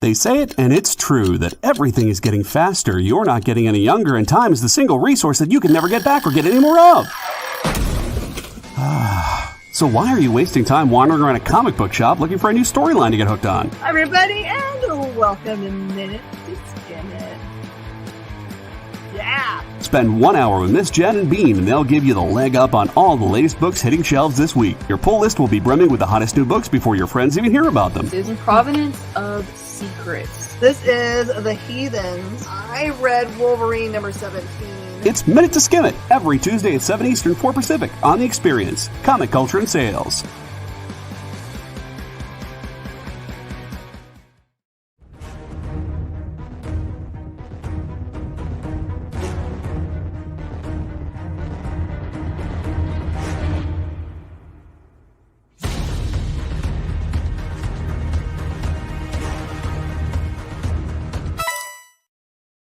They say it, and it's true, that everything is getting faster. You're not getting any younger, and time is the single resource that you can never get back or get any more of. So why are you wasting time wandering around a comic book shop looking for a new storyline to get hooked on? Hi everybody, and welcome to Minute to Skin It. Yeah! Spend 1 hour with Miss Jen and Bean, and they'll give you the leg up on all the latest books hitting shelves this week. Your pull list will be brimming with the hottest new books before your friends even hear about them. Susan, Provenance of Secrets. This is The Heathens. I read Wolverine number 17. It's Minute to Skim It, every Tuesday at 7 Eastern, 4 Pacific, on The Experience, Comic Culture and Sales.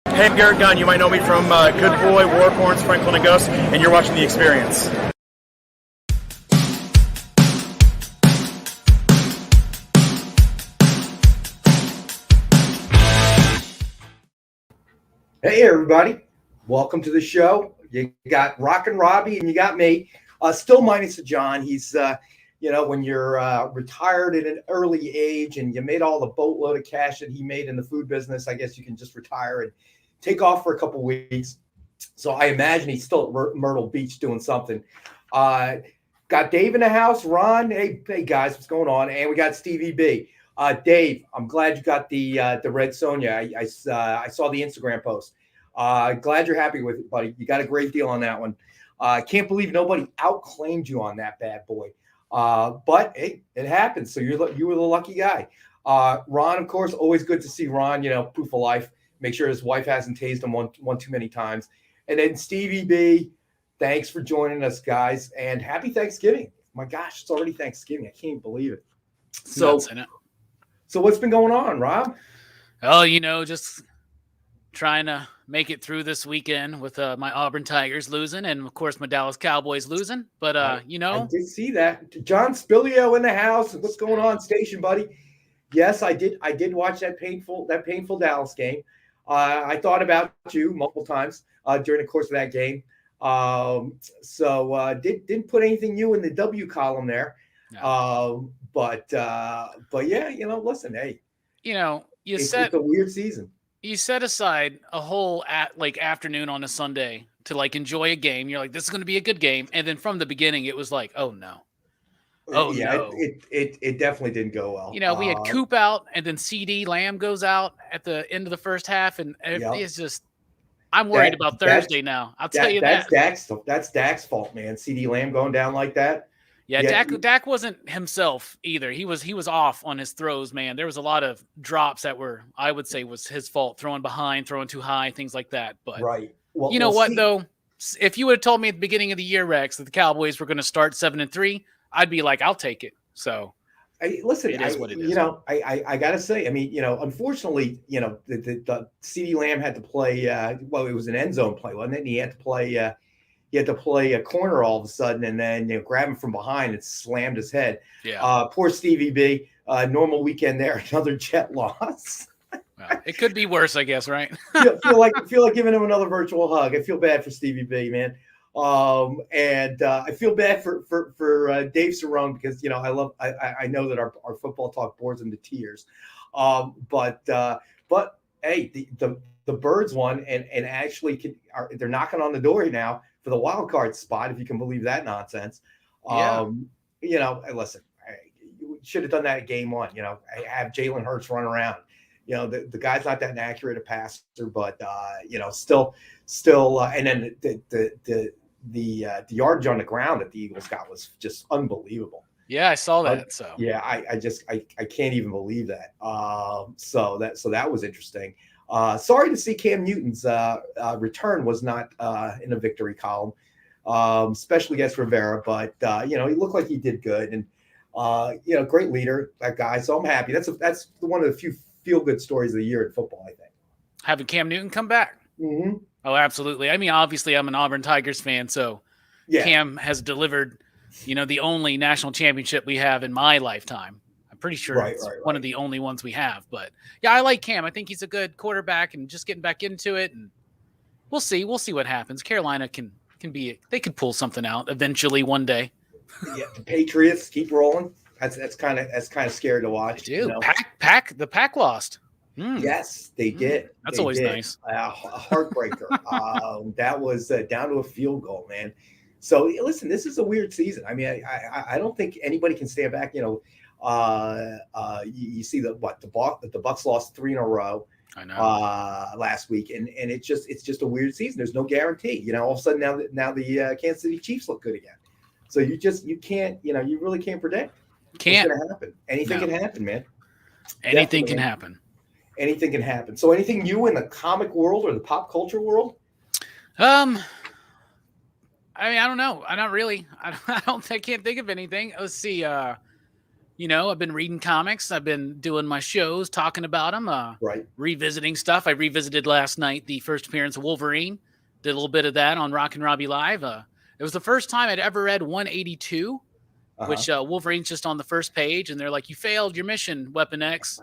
Hey, I'm Garrett Gunn. You might know me from Good Boy, Warcorns, Franklin and Gus, and you're watching The Experience. Hey, everybody. Welcome to the show. You got Rockin' Robbie and you got me. Still minus John. He's, when you're retired at an early age and you made all the boatload of cash that he made in the food business, I guess you can just retire and take off for a couple weeks. So I imagine he's still at Myrtle Beach doing something. Got Dave in the house. Ron, hey guys, what's going on? And we got Stevie B. Dave, I'm glad you got the Red Sonja. I saw the Instagram post. Glad you're happy with it, buddy. You got a great deal on that one. Can't believe nobody outclaimed you on that bad boy. But hey, it happens. So you were the lucky guy. Ron, of course, always good to see Ron. Proof of life. Make sure his wife hasn't tased him one too many times. And then Stevie B, thanks for joining us, guys, and happy Thanksgiving. My gosh, it's already Thanksgiving. I can't believe it. So what's been going on, Rob? Oh, just trying to make it through this weekend with my Auburn Tigers losing, and of course my Dallas Cowboys losing. But I did see that. John Spillio in the house. What's going on, station buddy? Yes, I did watch that painful Dallas game. I thought about you multiple times during the course of that game. Didn't put anything new in the W column there. No. But yeah, listen, hey, it's a weird season. You set aside a whole afternoon on a Sunday to enjoy a game. You're like, this is going to be a good game. And then from the beginning, it was like, oh no. Oh yeah, no. It definitely didn't go well. We had Coop out, and then CD Lamb goes out at the end of the first half, and it's just I'm worried about Thursday now. I'll tell you that. That's Dak's fault, man. CD Lamb going down like that. Yeah, Dak wasn't himself either. He was off on his throws, man. There was a lot of drops that I would say was his fault, throwing behind, throwing too high, things like that. But right. Well, what though? If you would have told me at the beginning of the year, Rex, that the Cowboys were going to start 7-3. I'd be like, I'll take it. So, listen, it is what it is. I gotta say, unfortunately, the CD Lamb had to play. It was an end zone play, wasn't it? And he had to play. He had to play a corner all of a sudden, and then grab him from behind and slammed his head. Yeah. Poor Stevie B. Normal weekend there, another Jet loss. Well, it could be worse, I guess, right? feel like giving him another virtual hug. I feel bad for Stevie B, man. And I feel bad for Dave Cerrone because I know that our football talk bores him to tears. But hey, the Birds won and actually they're knocking on the door now for the wild card spot, if you can believe that nonsense. Listen, you should have done that at game one. Have Jalen Hurts run around. The guy's not that accurate a passer, but still, and then the yardage on the ground that the Eagles got was just unbelievable. Yeah, I saw that. So yeah, I can't even believe that. So that was interesting. Sorry to see Cam Newton's return was not in a victory column, especially against Rivera. But he looked like he did good, and great leader, that guy. So I'm happy. That's one of the few feel-good stories of the year in football, I think. Having Cam Newton come back. Mm-hmm. Oh, absolutely. I mean, obviously, I'm an Auburn Tigers fan, so yeah. Cam has delivered, the only national championship we have in my lifetime. pretty sure it's one of the only ones we have. But yeah, I like Cam. I think he's a good quarterback and just getting back into it. And we'll see. We'll see what happens. Carolina they could pull something out eventually one day. Yeah, the Patriots keep rolling. That's kind of scary to watch. Dude, the pack lost. Yes, they did. That's always nice. A heartbreaker. That was down to a field goal, man. So listen, this is a weird season. I mean, I don't think anybody can stand back. You see the Bucs lost 3 in a row. I know. Last week, and it's just a weird season. There's no guarantee. All of a sudden now the Kansas City Chiefs look good again. So you can't. You really can't predict. Can't. What's going to happen? Anything can happen, man. Anything can happen. Anything can happen. So anything new in the comic world or the pop culture world? I mean, I don't know. I don't really. I can't think of anything. Let's see. I've been reading comics. I've been doing my shows, talking about them. Revisiting stuff. I revisited last night the first appearance of Wolverine. Did a little bit of that on Rockin' Robbie Live. It was the first time I'd ever read 182, which Wolverine's just on the first page, and they're like, "You failed your mission, Weapon X.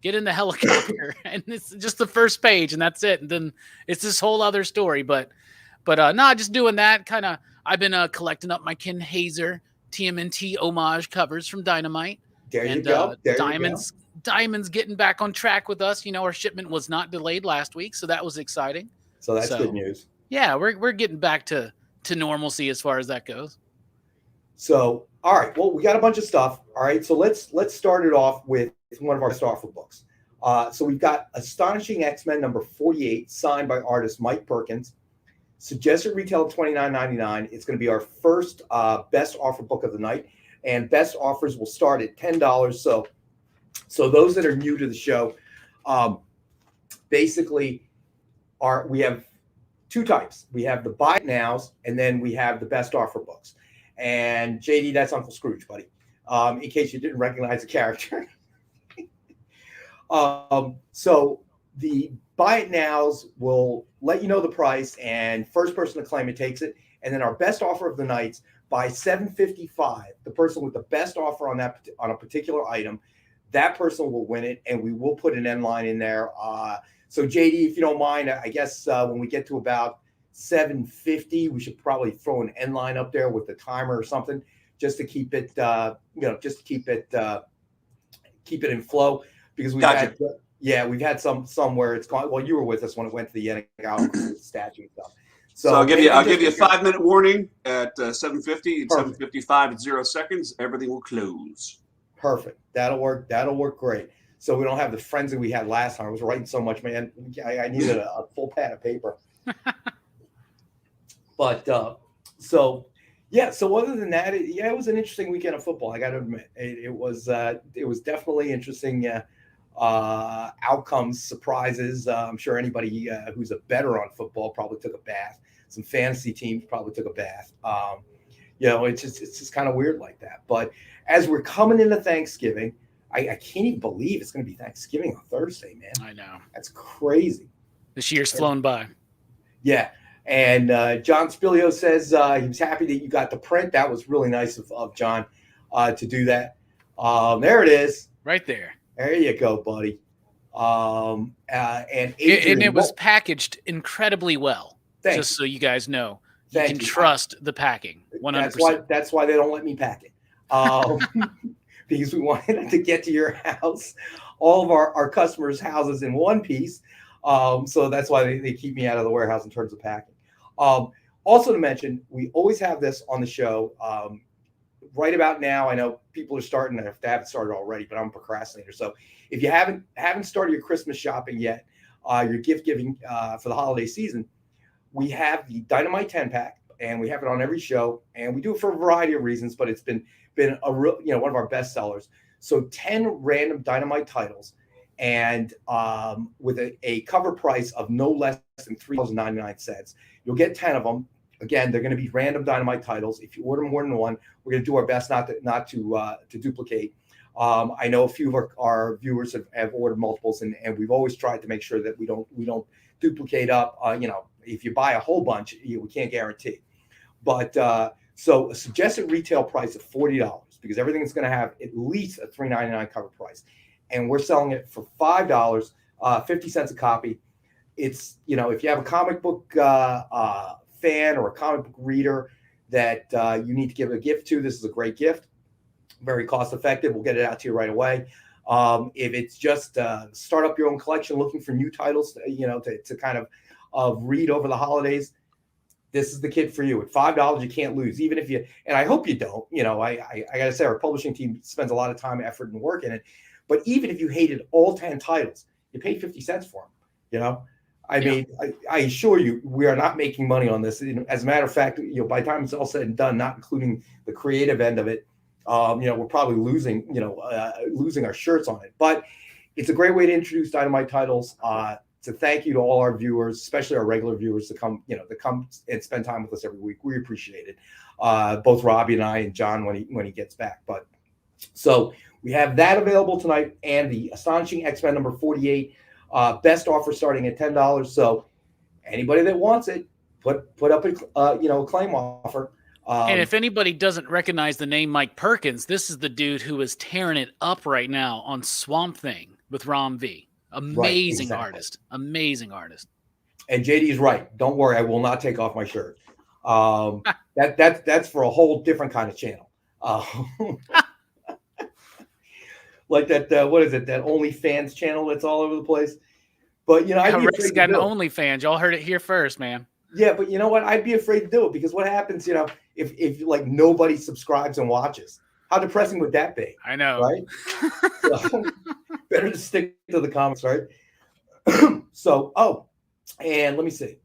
Get in the helicopter." And it's just the first page, and that's it. And then it's this whole other story. But just doing that kind of. I've been collecting up my Ken Hazer TMNT homage covers from Dynamite. There you go. Diamond's getting back on track with us. Our shipment was not delayed last week, so that was exciting. So that's good news. Yeah, we're getting back to normalcy as far as that goes. So, all right. Well, we got a bunch of stuff. All right. So let's start it off with one of our Starful books. So we've got Astonishing X-Men number 48, signed by artist Mike Perkins. Suggested retail of $29.99. It's going to be our first best offer book of the night, and best offers will start at $10. So those that are new to the show, basically, we have 2 types. We have the buy it nows, and then we have the best offer books. And JD, that's Uncle Scrooge, buddy. In case you didn't recognize the character. So the buy it nows will let you know the price, and first person to claim it takes it. And then our best offer of the nights by $7.55. The person with the best offer on a particular item, that person will win it, and we will put an end line in there. So JD, if you don't mind, I guess when we get to about $7.50, we should probably throw an end line up there with the timer or something, just to keep it, keep it in flow, because we've had some where it's gone. Well, you were with us when it went to the Untitled Statue and stuff. So I'll give you a 5-minute warning at 7:50 and 7:55 at 0 seconds. Everything will close. Perfect. That'll work. That'll work great. So we don't have the frenzy we had last time. I was writing so much, man. I needed a full pad of paper. But so other than that, it was an interesting weekend of football. I got to admit, it was definitely interesting. Outcomes, surprises. I'm sure anybody who's a bettor on football probably took a bath. Some fantasy teams probably took a bath. It's just kind of weird like that. But as we're coming into Thanksgiving, I can't even believe it's going to be Thanksgiving on Thursday, man. I know. That's crazy. This year's flown by. Yeah. And John Spilio says he was happy that you got the print. That was really nice of John to do that. There it is. Right there. There you go, buddy. And Adrian, it was packaged incredibly well. Thanks. Just so you guys know, you can trust the packing. 100%. That's why they don't let me pack it. Because we wanted to get to your house, all of our customers' houses in one piece. So that's why they keep me out of the warehouse in terms of packing. Also to mention, we always have this on the show. Right about now, I know people are starting, if they haven't started already, but I'm a procrastinator. So if you haven't started your Christmas shopping yet, your gift giving for the holiday season, we have the Dynamite 10-pack, and we have it on every show, and we do it for a variety of reasons, but it's been a real, one of our best sellers. So 10 random Dynamite titles, and with a cover price of no less than $3.99. You'll get 10 of them. Again, they're going to be random Dynamite titles. If you order more than one, we're going to do our best not to duplicate. I know a few of our viewers have ordered multiples, and we've always tried to make sure that we don't duplicate up. If you buy a whole bunch, we can't guarantee. But so a suggested retail price of $40, because everything's going to have at least a $3.99 cover price. And we're selling it for $5, 50 cents a copy. It's, if you have a comic book fan or a comic book reader that you need to give a gift to, this is a great gift. Very cost effective. We'll get it out to you right away. If it's just start up your own collection, looking for new titles, to kind of read over the holidays, this is the kit for you. At $5, you can't lose. Even if you, and I hope you don't. I gotta say, our publishing team spends a lot of time, effort, and work in it. But even if you hated all 10 titles, you paid 50 cents for them. I mean, I assure you, we are not making money on this. As a matter of fact, by the time it's all said and done, not including the creative end of it, we're probably losing our shirts on it. But it's a great way to introduce Dynamite titles. To thank you to all our viewers, especially our regular viewers, to come and spend time with us every week. We appreciate it. Both Robbie and I and John when he gets back. But so we have that available tonight, and the Astonishing X-Men number 48, best offer starting at $10. So anybody that wants it, put up a claim offer. And if anybody doesn't recognize the name Mike Perkins, this is the dude who is tearing it up right now on Swamp Thing with Rom V. Amazing artist. Amazing artist. And JD's right. Don't worry, I will not take off my shirt. That's for a whole different kind of channel. Like that, what is it? That OnlyFans channel that's all over the place. But Rex got an OnlyFans. Y'all heard it here first, man. Yeah, but you know what? I'd be afraid to do it because what happens, if like nobody subscribes and watches? How depressing would that be? I know, right? So, better to stick to the comics, right? So, and let me see.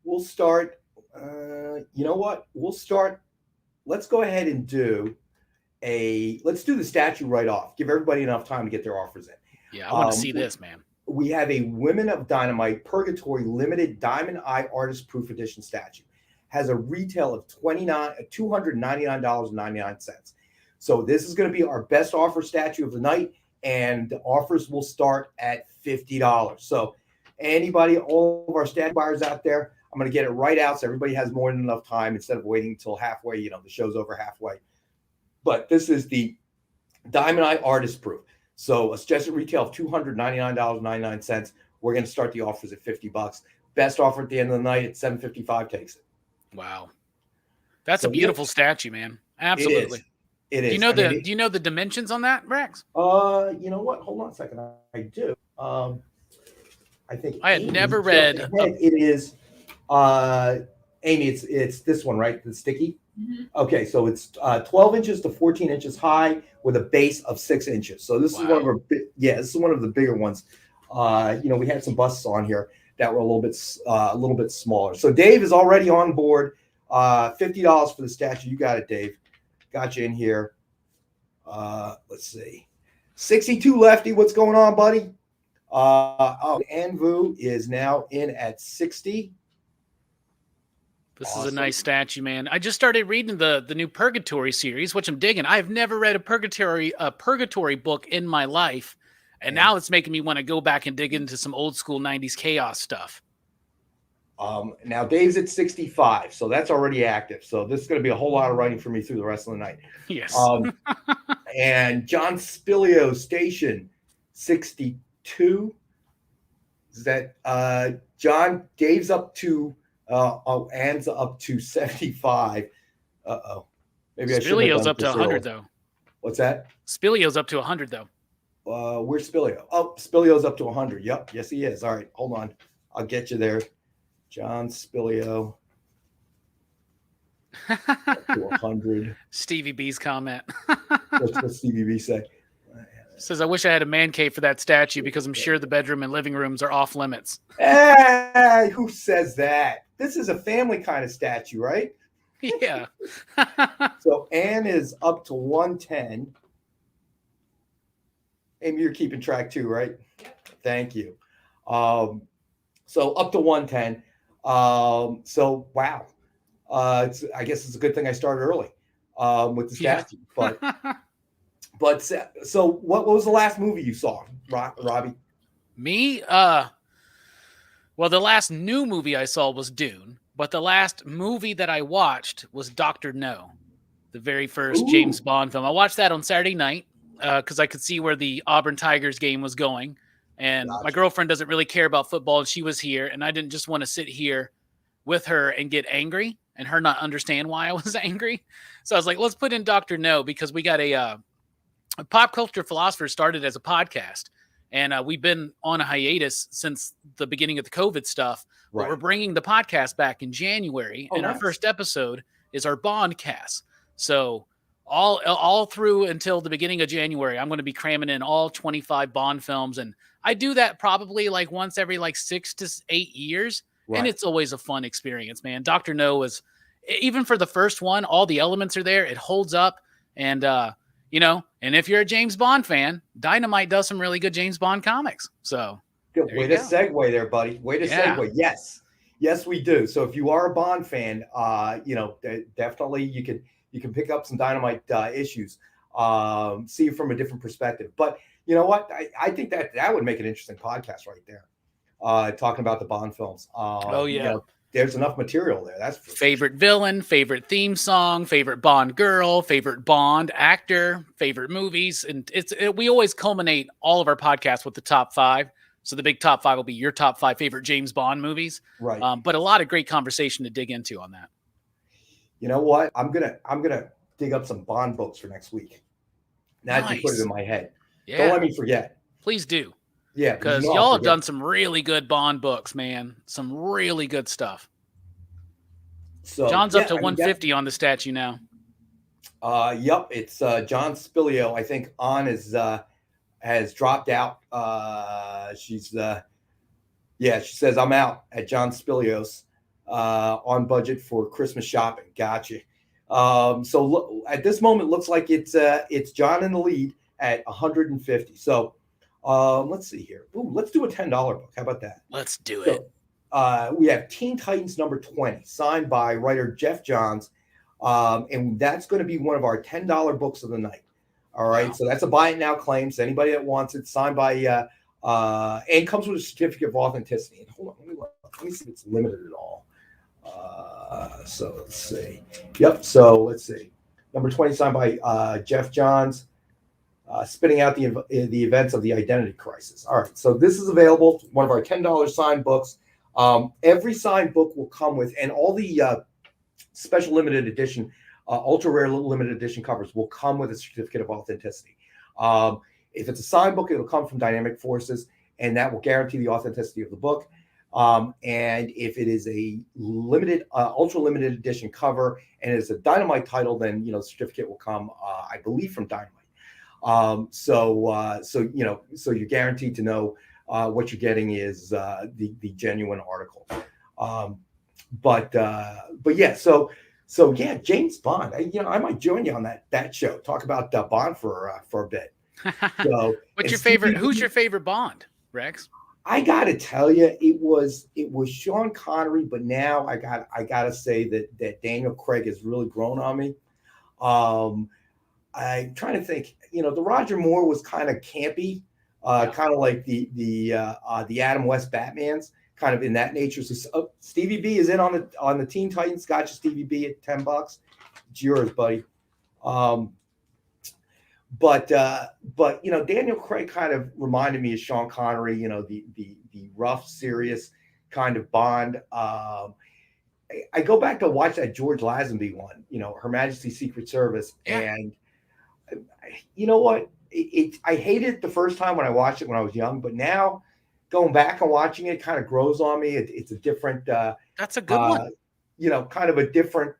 We'll start. You know what? We'll start. Let's go ahead and let's do the statue right off. Give everybody enough time to get their offers in. Yeah, I want to see this, man. We have a Women of Dynamite Purgatory limited Diamond Eye Artist Proof Edition statue. Has a retail of $299.99. So this is going to be our best offer statue of the night, and the offers will start at $50. So anybody, all of our statue buyers out there, I'm going to get it right out so everybody has more than enough time instead of waiting until halfway. The show's over halfway. But this is the Diamond Eye Artist Proof. So a suggested retail of $299.99. We're going to start the offers at $50. Best offer at the end of the night at $755 takes it. Wow, that's a beautiful statue, man. Absolutely. It is. Do you know the dimensions on that, Rex? You know what? Hold on a second. I do. I think I had never read. It is. Amy, it's this one, right? The sticky. Mm-hmm. Okay, so it's 12 inches to 14 inches high with a base of 6 inches. So this is one of our this is one of the bigger ones. We had some busts on here that were a little bit smaller. So Dave is already on board. $50 for the statue. You got it, Dave. Got you in here. Let's see. 62 Lefty, what's going on, buddy? Anvu is now in at 60. This is a nice statue, man. I just started reading the new Purgatory series, which I'm digging. I've never read a Purgatory book in my life, and now it's making me want to go back and dig into some old school 90s chaos stuff. Now Dave's at 65, so that's already active. So this is going to be a whole lot of writing for me through the rest of the night. Yes. And John Spilio Station 62. Is that John? Dave's up to Ann's up to 75. Maybe Spilio's up to 100 though. What's that? Spilio's up to 100 though. Where's Spilio? Oh, Spilio's up to 100. Yep. Yes, he is. All right, hold on. I'll get you there. John Spilio. Up to 100. Stevie B's comment. What's Stevie B say? Says, I wish I had a man cave for that statue because I'm sure the bedroom and living rooms are off limits. Hey, who says that? This is a family kind of statue, right? Yeah. So Ann is up to 110. Amy, you're keeping track too, right? Yep. Thank you. So up to 110. So wow. I guess it's a good thing I started early with the statue. Yeah. But so what was the last movie you saw, Robbie? Me? Well, the last new movie I saw was Dune, but the last movie that I watched was Dr. No. the very first James Bond film. I watched that on Saturday night because I could see where the Auburn Tigers game was going. And my girlfriend doesn't really care about football, and she was here, and I didn't just want to sit here with her and get angry and her not understand why I was angry. So I was like, let's put in Dr. No, because we got a Pop Culture Philosophers started as a podcast, and we've been on a hiatus since the beginning of the COVID stuff. But we're bringing the podcast back in January, and our first episode is our Bond cast. So all through until the beginning of January, I'm going to be cramming in all 25 Bond films, and I do that probably like once every like 6 to 8 years, and it's always a fun experience, man. Dr. No was, even for the first one, all the elements are there. It holds up, and you know, and if you're a James Bond fan, Dynamite does some really good James Bond comics. So way to segue there, buddy. Way to segue. Yes, we do. So if you are a Bond fan, you know, definitely you can pick up some Dynamite issues, see it from a different perspective. But you know what? I think that would make an interesting podcast right there, talking about the Bond films. You know, there's enough material there. That's favorite villain, favorite theme song, favorite Bond girl, favorite Bond actor, favorite movies, and we always culminate all of our podcasts with the top 5. So the big top 5 will be your top 5 favorite James Bond movies. Right. But a lot of great conversation to dig into on that. You know what? I'm gonna dig up some Bond books for next week. Now that you put it in my head. Yeah. Don't let me forget. Please do. Yeah. Because y'all have done some really good Bond books, man. Some really good stuff. So John's up to 150 on the statue now. Yep. It's John Spilio. I think has dropped out. She says I'm out at John Spilio's on budget for Christmas shopping. Gotcha. So look, at this moment, it looks like it's John in the lead at 150. So let's see here. Ooh, let's do a $10 book. How about that? Let's do it. We have Teen Titans number 20, signed by writer Jeff Johns. And that's going to be one of our $10 books of the night. All right. Wow. So that's a buy it now claim. So anybody that wants it, signed by and comes with a certificate of authenticity. And hold on, let me see if it's limited at all. So let's see. Yep. So let's see. Number 20, signed by Jeff Johns, spitting out the events of the identity crisis. All right. So this is available. One of our $10 signed books. Every signed book will come with, and all the special limited edition, ultra rare limited edition covers will come with a certificate of authenticity. If it's a signed book, it'll come from Dynamic Forces, and that will guarantee the authenticity of the book. And if it is a limited, ultra limited edition cover, and it's a Dynamite title, then the certificate will come, I believe, from Dynamite. So you're guaranteed to know what you're getting is the genuine article. But yeah, so yeah, James Bond. I might join you on that show. Talk about Bond for a bit. So, what's your favorite? Who's your favorite Bond, Rex? I gotta tell you, it was Sean Connery, but now I gotta say that Daniel Craig has really grown on me. I'm trying to think. The Roger Moore was kind of campy, kind of like the Adam West Batmans, kind of in that nature. So Stevie B is in on the Teen Titans. Got you, Stevie B, at $10. It's yours, buddy. But Daniel Craig kind of reminded me of Sean Connery, the rough, serious kind of Bond. I go back to watch that George Lazenby one, Her Majesty's Secret Service. Yeah. And you know what? I hated it the first time when I watched it when I was young, but now going back and watching it kind of grows on me. It's a different, that's a good one. Kind of a different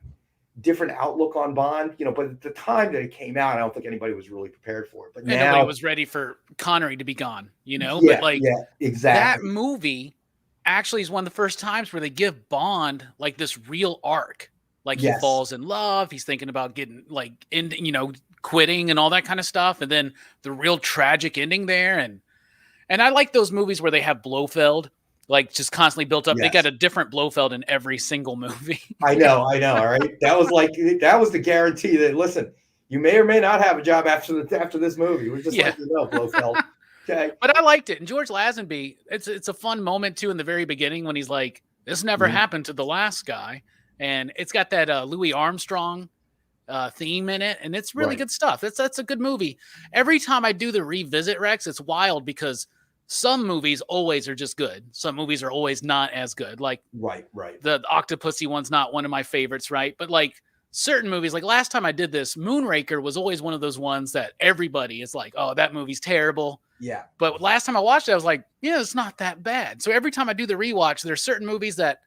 outlook on Bond, but at the time that it came out, I don't think anybody was really prepared for it. But now nobody was ready for Connery to be gone, Yeah, but exactly. That movie actually is one of the first times where they give Bond like this real arc. Like he falls in love, he's thinking about getting quitting and all that kind of stuff, and then the real tragic ending there. And I like those movies where they have Blofeld like just constantly built up. Yes. They got a different Blofeld in every single movie. I know. All right. That was the guarantee that, listen, you may or may not have a job after this movie. We're just Blofeld. Okay. But I liked it. And George Lazenby, it's a fun moment too in the very beginning when he's like, this never happened to the last guy. And it's got that Louis Armstrong theme in it, and it's really Right. good stuff. That's a good movie. Every time I do the revisit, Rex, it's wild because some movies always are just good. Some movies are always not as good. Like Right. the Octopussy one's not one of my favorites, right? But like certain movies, like last time I did this, Moonraker was always one of those ones that everybody is like, oh, that movie's terrible. Yeah. But last time I watched it, I was like, yeah, it's not that bad. So every time I do the rewatch, there's certain movies that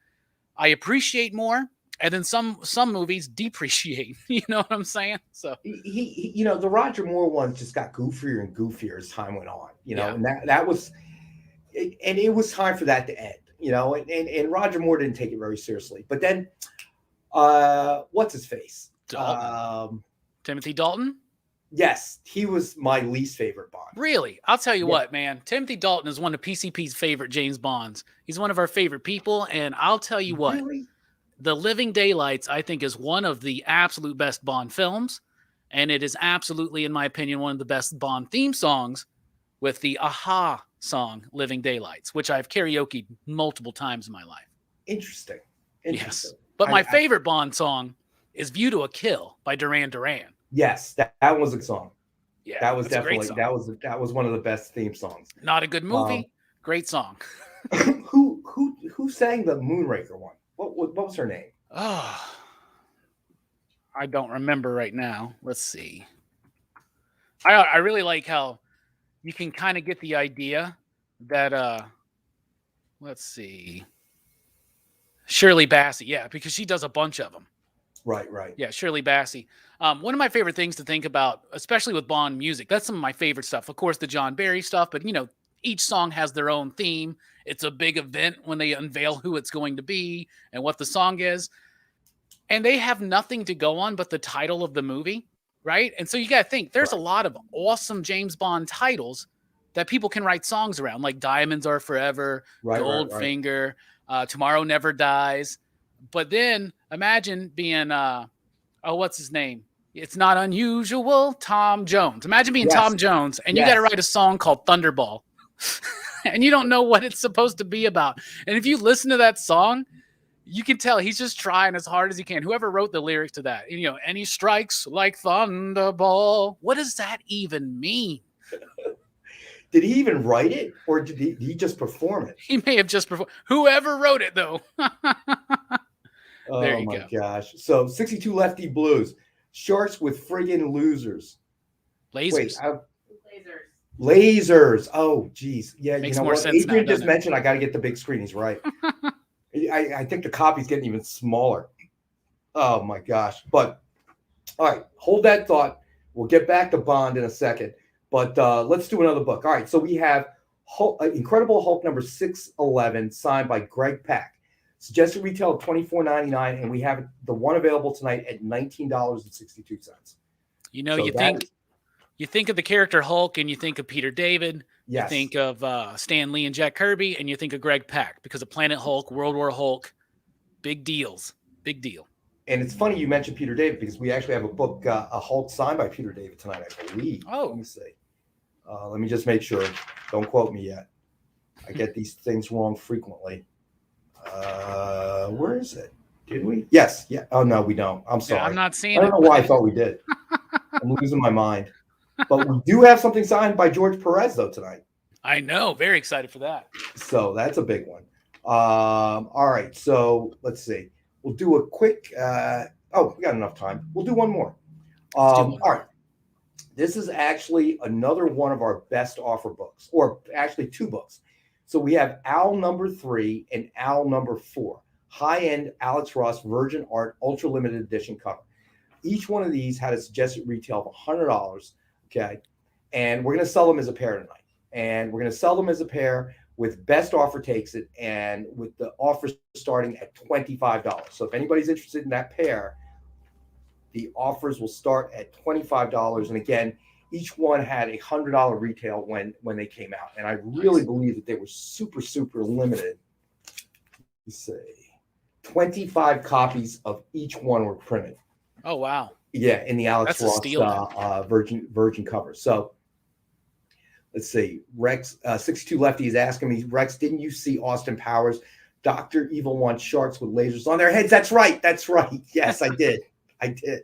I appreciate more, and then some movies depreciate. You know what I'm saying? So He the Roger Moore ones just got goofier and goofier as time went on. Yeah. And that was, and it was time for that to end. And Roger Moore didn't take it very seriously. But then, what's his face? Timothy Dalton. Yes, he was my least favorite Bond. Really? I'll tell you Yeah. what, man. Timothy Dalton is one of PCP's favorite James Bonds. He's one of our favorite people, and I'll tell you what. Really? The Living Daylights, I think, is one of the absolute best Bond films, and it is absolutely, in my opinion, one of the best Bond theme songs with the Aha song, Living Daylights, which I've karaoke'd multiple times in my life. Interesting. Yes. But my favorite Bond song is View to a Kill by Duran Duran. Yes, that was a song. Yeah, That was that's a great definitely song. that was one of the best theme songs. Not a good movie, great song. Who sang the Moonraker one? What was her name? Oh, I don't remember right now. Let's see. I really like how you can kind of get the idea that let's see. Shirley Bassey, yeah, because she does a bunch of them. Right. Yeah, Shirley Bassey. One of my favorite things to think about, especially with Bond music, that's some of my favorite stuff. Of course, the John Barry stuff, but each song has their own theme. It's a big event when they unveil who it's going to be and what the song is. And they have nothing to go on but the title of the movie, right? And so you got to think, there's a lot of awesome James Bond titles that people can write songs around, like Diamonds Are Forever, Goldfinger, Tomorrow Never Dies. But then imagine being, what's his name? It's Not Unusual, Tom Jones. Imagine being Tom Jones, and you got to write a song called Thunderball. And you don't know what it's supposed to be about. And if you listen to that song, you can tell he's just trying as hard as he can. Whoever wrote the lyrics to that, and he strikes like thunderball. What does that even mean? Did he even write it, or did he just perform it? He may have just performed. Whoever wrote it, though. Oh my gosh. So 62 Lefty Blues. Sharks with friggin' losers. Lasers. Lasers. Oh, geez. Yeah, Makes you know more what? sense Adrian now, just doesn't it? mentioned I got to get the big screen. He's right. I think the copy's getting even smaller. Oh my gosh. But all right, hold that thought. We'll get back to Bond in a second. But let's do another book. All right, so we have Incredible Hulk number 611, signed by Greg Pak. Suggested retail of $24.99, and we have the one available tonight at $19.62. You think of the character Hulk, and you think of Peter David. Yes. You think of Stan Lee and Jack Kirby, and you think of Greg Pak because of Planet Hulk, World War Hulk, big deals, big deal. And it's funny you mentioned Peter David because we actually have a book, a Hulk signed by Peter David tonight, I believe. Oh, let me see. Let me just make sure. Don't quote me yet. I get these things wrong frequently. Where is it? Did we? Yes. Yeah. Oh no, we don't. I'm sorry. Yeah, I'm not seeing it. I don't know why I thought we did. I'm losing my mind. But we do have something signed by George Perez though tonight. I know. Very excited for that. So that's a big one. All right. So let's see. We'll do a quick. We got enough time. We'll do one more. All right. This is actually another one of our best offer books, or actually two books. So we have Owl number 3 and Owl number 4, high-end Alex Ross Virgin Art Ultra Limited Edition cover. Each one of these had a suggested retail of $100. Okay, and we're going to sell them as a pair tonight. And we're going to sell them as a pair with best offer takes it, and with the offer starting at $25. So if anybody's interested in that pair, the offers will start at $25. And again, each one had a $100 retail when they came out. And I really believe that they were super, super limited. Let's see. 25 copies of each one were printed. Oh, wow. Yeah, in the Alex Ross Virgin cover. So let's see. Rex 62 Lefty is asking me, Rex, didn't you see Austin Powers? Dr. Evil wants sharks with lasers on their heads. That's right. Yes, I did. I did.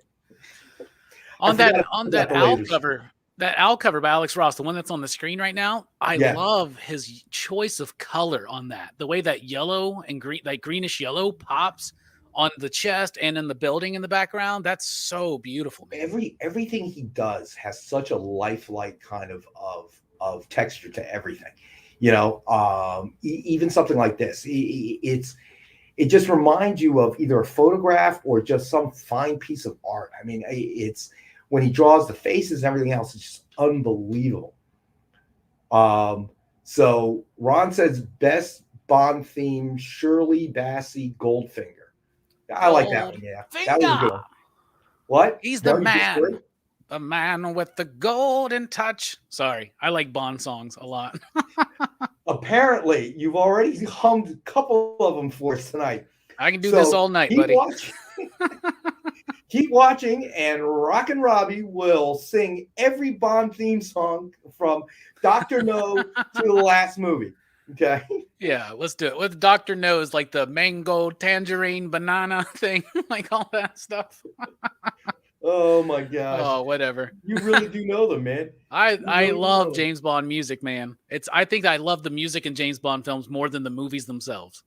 On that owl cover, that owl cover by Alex Ross, the one that's on the screen right now, I love his choice of color on that. The way that yellow and green, like greenish yellow, pops on the chest and in the building in the background. That's so beautiful, man. Everything he does has such a lifelike kind of texture to everything. You know, even something like this, it just reminds you of either a photograph or just some fine piece of art. I mean, it's when he draws the faces and everything else, it's just unbelievable. So Ron says best Bond theme, Shirley Bassey, Goldfinger. I like that one. Yeah, that was good. What? He's the man. The man with the golden touch. Sorry, I like Bond songs a lot. Apparently, you've already hummed a couple of them for us tonight. I can do this all night, buddy. Keep watching, and Rockin' Robbie will sing every Bond theme song from Dr. No to the last movie. Okay? Yeah, let's do it. With Dr. No's, like the mango, tangerine, banana thing, like all that stuff. Oh my gosh. Oh, whatever. You really do know them, man. I love James Bond music, man. I think I love the music in James Bond films more than the movies themselves.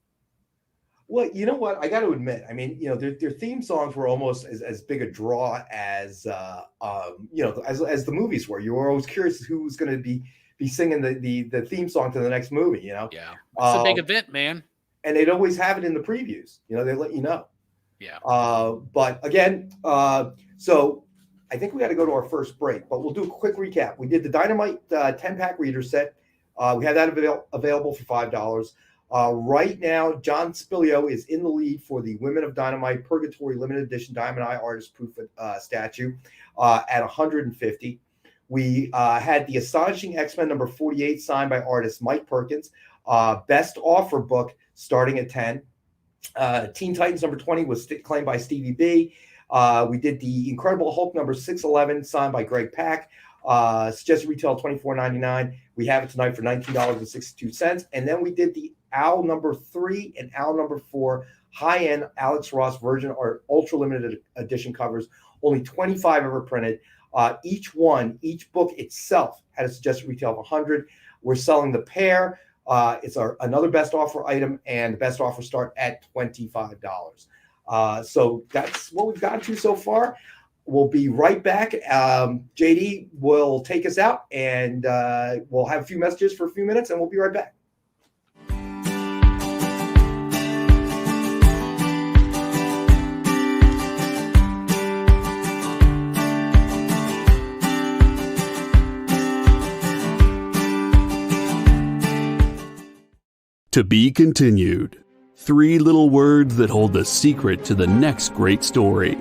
Well, you know what? I got to admit, I mean, you know, their theme songs were almost as big a draw as you know, as the movies were. You were always curious who was going to be singing the theme song to the next movie, you know? Yeah. It's a big event, man. And they'd always have it in the previews. You know, they let you know. Yeah. But again, so I think we got to go to our first break, but we'll do a quick recap. We did the Dynamite 10-pack reader set. We had that available for $5. Right now, John Spilio is in the lead for the Women of Dynamite Purgatory Limited Edition Diamond Eye Artist Proof statue at $150. We had the Astonishing X-Men number 48 signed by artist Mike Perkins. Best offer book starting at $10. Teen Titans number 20 was claimed by Stevie B. We did the Incredible Hulk number 611 signed by Greg Pak. Suggested retail $24.99. We have it tonight for $19.62. And then we did the Owl number 3 and Owl number 4 high-end Alex Ross Virgin or ultra limited edition covers. Only 25 ever printed. Each book itself had a suggested retail of $100. We're selling the pair. It's another best offer item, and the best offer start at $25. So that's what we've gotten to so far. We'll be right back. JD will take us out, and we'll have a few messages for a few minutes, and we'll be right back. To be continued. 3 little words that hold the secret to the next great story.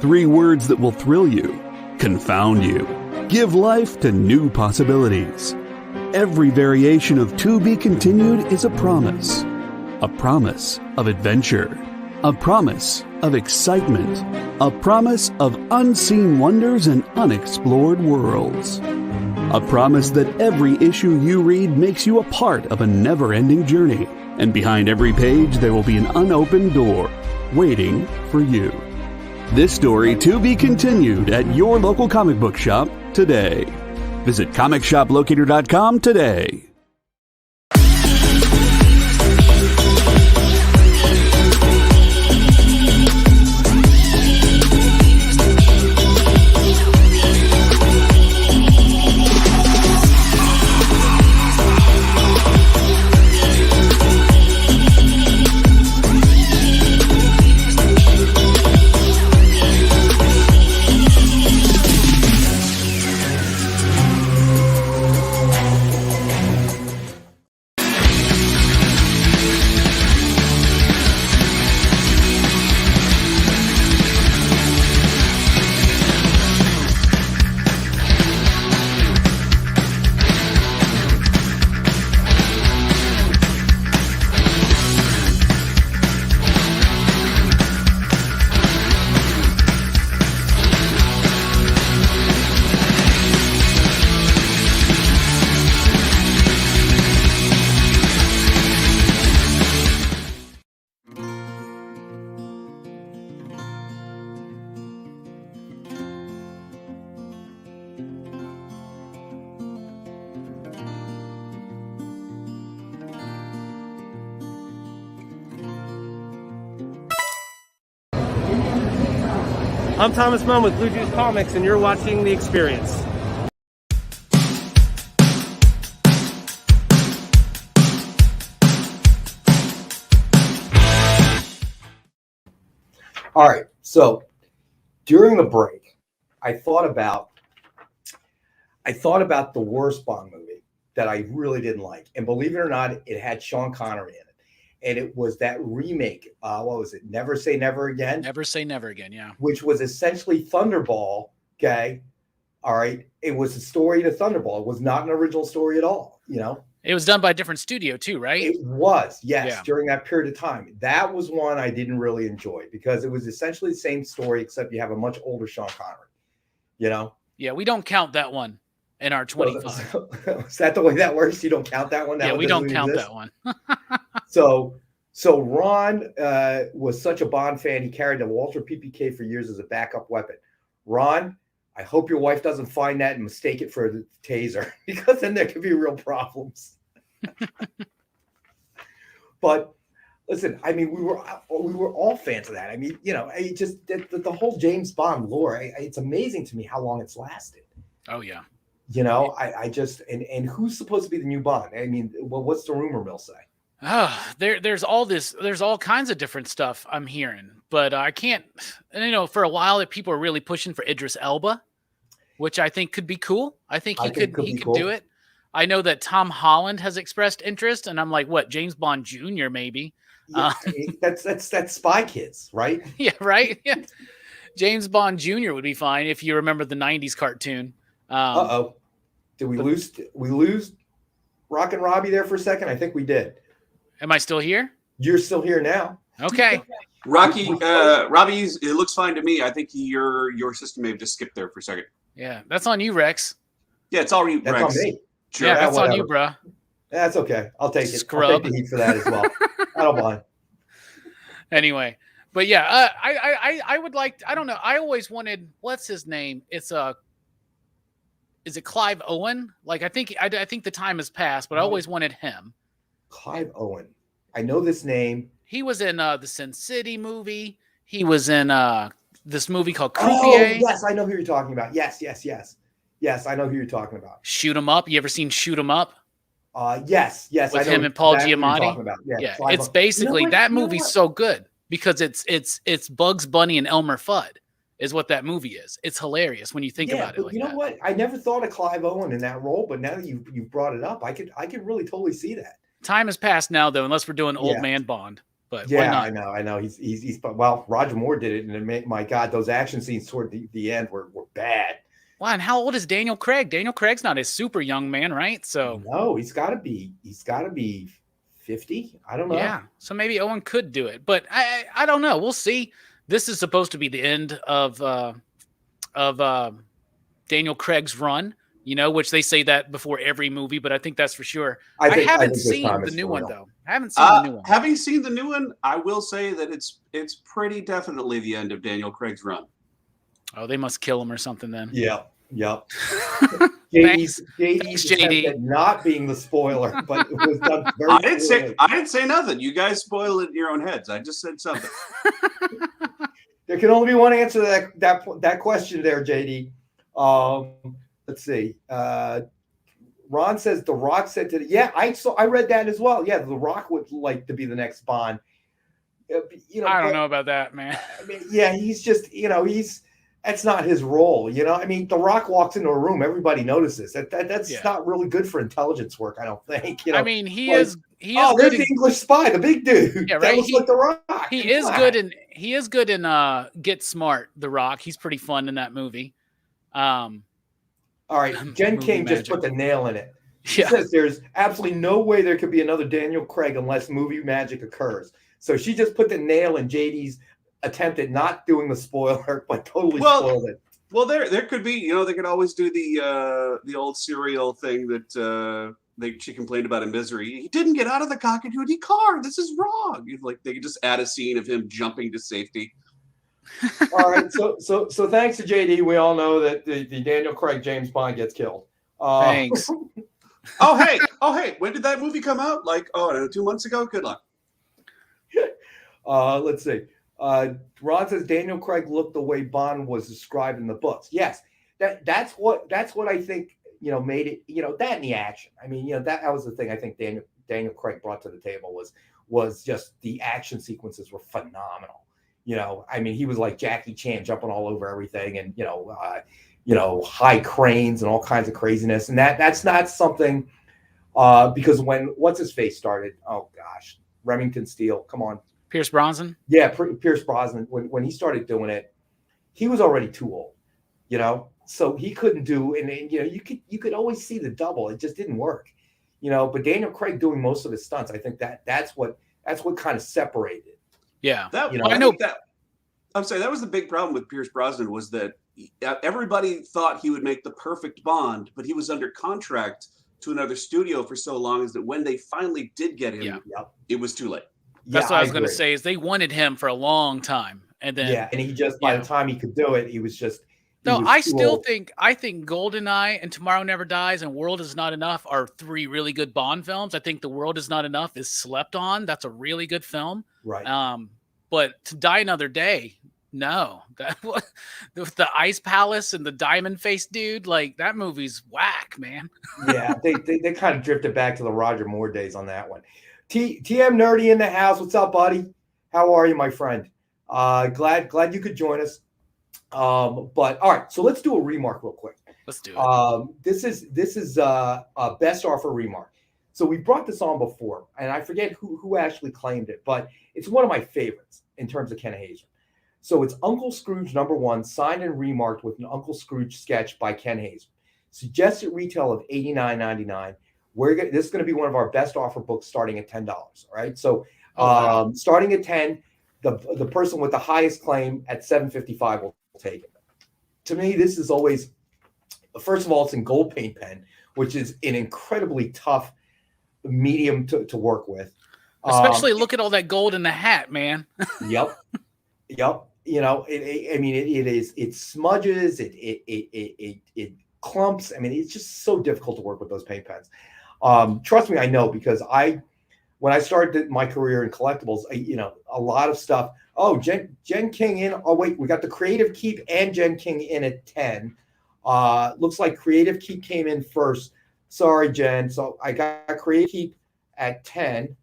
3 words that will thrill you, confound you, give life to new possibilities. Every variation of To Be Continued is a promise of adventure, a promise of excitement, a promise of unseen wonders and unexplored worlds. A promise that every issue you read makes you a part of a never-ending journey. And behind every page, there will be an unopened door waiting for you. This story to be continued at your local comic book shop today. Visit comicshoplocator.com today. I'm Thomas Munn with Blue Juice Comics, and you're watching The Experience. All right, so during the break, I thought about the worst Bond movie that I really didn't like, and believe it or not, it had Sean Connery in it, and it was that remake. What was it? Never Say Never Again. Never Say Never Again. Yeah. Which was essentially Thunderball. Okay, all right. It was a story to Thunderball. It was not an original story at all. You know. It was done by a different studio too, right? It was, yes, Yeah. during that period of time. That was one I didn't really enjoy because it was essentially the same story, except you have a much older Sean Connery, you know? Yeah, we don't count that one in our 25. Is that the way that works? You don't count that one? Yeah, we don't count that one. So Ron was such a Bond fan, he carried the Walter PPK for years as a backup weapon. Ron, I hope your wife doesn't find that and mistake it for the taser, because then there could be real problems. But listen, I mean, we were all fans of that. I mean, you know, just the whole James Bond lore. It's amazing to me how long it's lasted. Oh yeah. You know, I just and who's supposed to be the new Bond? I mean, well, what's the rumor mill say? There's all kinds of different stuff I'm hearing, but I can't. And you know, for a while, people are really pushing for Idris Elba, which I think could be cool. I think he could do it. I know that Tom Holland has expressed interest, and I'm like, what, James Bond Jr. maybe? Yeah, that's Spy Kids, right? Yeah, right. Yeah. James Bond Jr. would be fine if you remember the '90s cartoon. Did we lose Rockin' Robbie there for a second? I think we did. Am I still here? You're still here now. Okay. Robbie, it looks fine to me. I think your system may have just skipped there for a second. Yeah, that's on you, Rex. Yeah, it's all you, That's Rex. on me. Sure. Yeah, that's on you, bro. That's okay. I'll take it. Scrub. I'll take the heat for that as well. I don't mind. Anyway, but yeah, I would like. I don't know. I always wanted. What's his name? It's Is it Clive Owen? Like I think the time has passed, but I always wanted him. Clive Owen. I know this name. He was in the Sin City movie. He was in this movie called Croupier. Oh, yes, I know who you're talking about. Yes. Yes, I know who you're talking about. Shoot 'em Up. You ever seen Shoot 'em Up? Yes. With I know him and Paul exactly Giamatti. who you're talking about. Yeah, Clive it's Owen. basically that movie's so good because it's Bugs Bunny and Elmer Fudd is what that movie is. It's hilarious when you think about it. But like you know what? I never thought of Clive Owen in that role, but now that you've brought it up, I could really totally see that. Time has passed now, though, unless we're doing Old Man Bond. But why Yeah, not? I know. He's well, Roger Moore did it, and it made, my God, those action scenes toward the end were bad. Wow, and how old is Daniel Craig? Daniel Craig's not a super young man, right? So no, he's got to be 50. I don't know. Yeah, so maybe Owen could do it, but I don't know. We'll see. This is supposed to be the end of Daniel Craig's run, you know, which they say that before every movie, but I think that's for sure. I haven't seen the new one though. I haven't seen the new one. Having seen the new one, I will say that it's pretty definitely the end of Daniel Craig's run. Oh, they must kill him or something then. Yep. Thanks, JD. JD. Not being the spoiler, but it was done very I didn't say nothing. You guys spoil it in your own heads. I just said something. There can only be one answer to that question there, JD. Let's see. Ron says The Rock said to I read that as well. Yeah, The Rock would like to be the next Bond. You know, I don't know about that, man. I mean, yeah, he's just, you know, that's not his role, you know. I mean, The Rock walks into a room, everybody notices. That's not really good for intelligence work, I don't think. You know, I mean, he is. Oh, there's the English spy, the big dude. Yeah, right. That looks like The Rock. He is good in Get Smart. The Rock. He's pretty fun in that movie. All right, Jen King just put the nail in it. She Yeah. says there's absolutely no way there could be another Daniel Craig unless movie magic occurs. So she just put the nail in JD's attempt at not doing the spoiler, but totally spoiled it. Well, there could be, you know, they could always do the old serial thing that she complained about in Misery. He didn't get out of the cockatoony car. This is wrong. Like they could just add a scene of him jumping to safety. All right, so thanks to JD, we all know that the Daniel Craig James Bond gets killed. Thanks. Oh hey, when did that movie come out? Like 2 months ago. Good luck. Let's see. Ron says Daniel Craig looked the way Bond was described in the books. Yes, that's what I think. Made it. That and the action. I mean, that was the thing. I think Daniel Craig brought to the table was just the action sequences were phenomenal. I mean, he was like Jackie Chan jumping all over everything, and high cranes and all kinds of craziness. And that's not something because when what's his face started. Oh gosh, Remington Steele. Come on. Pierce Bronson? Yeah, Pierce Brosnan. When he started doing it, he was already too old, so he couldn't do. And you could always see the double. It just didn't work, But Daniel Craig doing most of his stunts, I think that's what kind of separated. Yeah, I know that. I'm sorry, that was the big problem with Pierce Brosnan was that everybody thought he would make the perfect Bond, but he was under contract to another studio for so long is that when they finally did get him, it was too late. That's what I was going to say is they wanted him for a long time. And then, and he just, by the time he could do it, he was just. I think GoldenEye and Tomorrow Never Dies and World Is Not Enough are 3 really good Bond films. I think The World Is Not Enough is slept on. That's a really good film. Right. But To Die Another Day, no. The Ice Palace and the Diamond Face dude, like that movie's whack, man. Yeah, they kind of drifted back to the Roger Moore days on that one. TM Nerdy in the house. What's up, buddy? How are you, my friend? Glad you could join us. But all right, so let's do a remark real quick. Let's do it. This is a best offer remark. So we brought this on before, and I forget who actually claimed it, but it's one of my favorites in terms of Ken Hazer. So it's Uncle Scrooge #1, signed and remarked with an Uncle Scrooge sketch by Ken Hazer. Suggested retail of $89.99. This is going to be one of our best offer books starting at $10. All right. So starting at 10, the person with the highest claim at $7.55 will take it. To me, this is always, first of all, it's in gold paint pen, which is an incredibly tough medium to work with. Especially look at all that gold in the hat, man. Yep. It smudges, it clumps. I mean, it's just so difficult to work with those paint pens. Trust me, I know, because when I started my career in collectibles, a lot of stuff. Oh, Jen King in. Oh, wait, we got the Creative Keep and Jen King in at 10. Looks like Creative Keep came in first. Sorry, Jen. So I got Creative Keep at 10.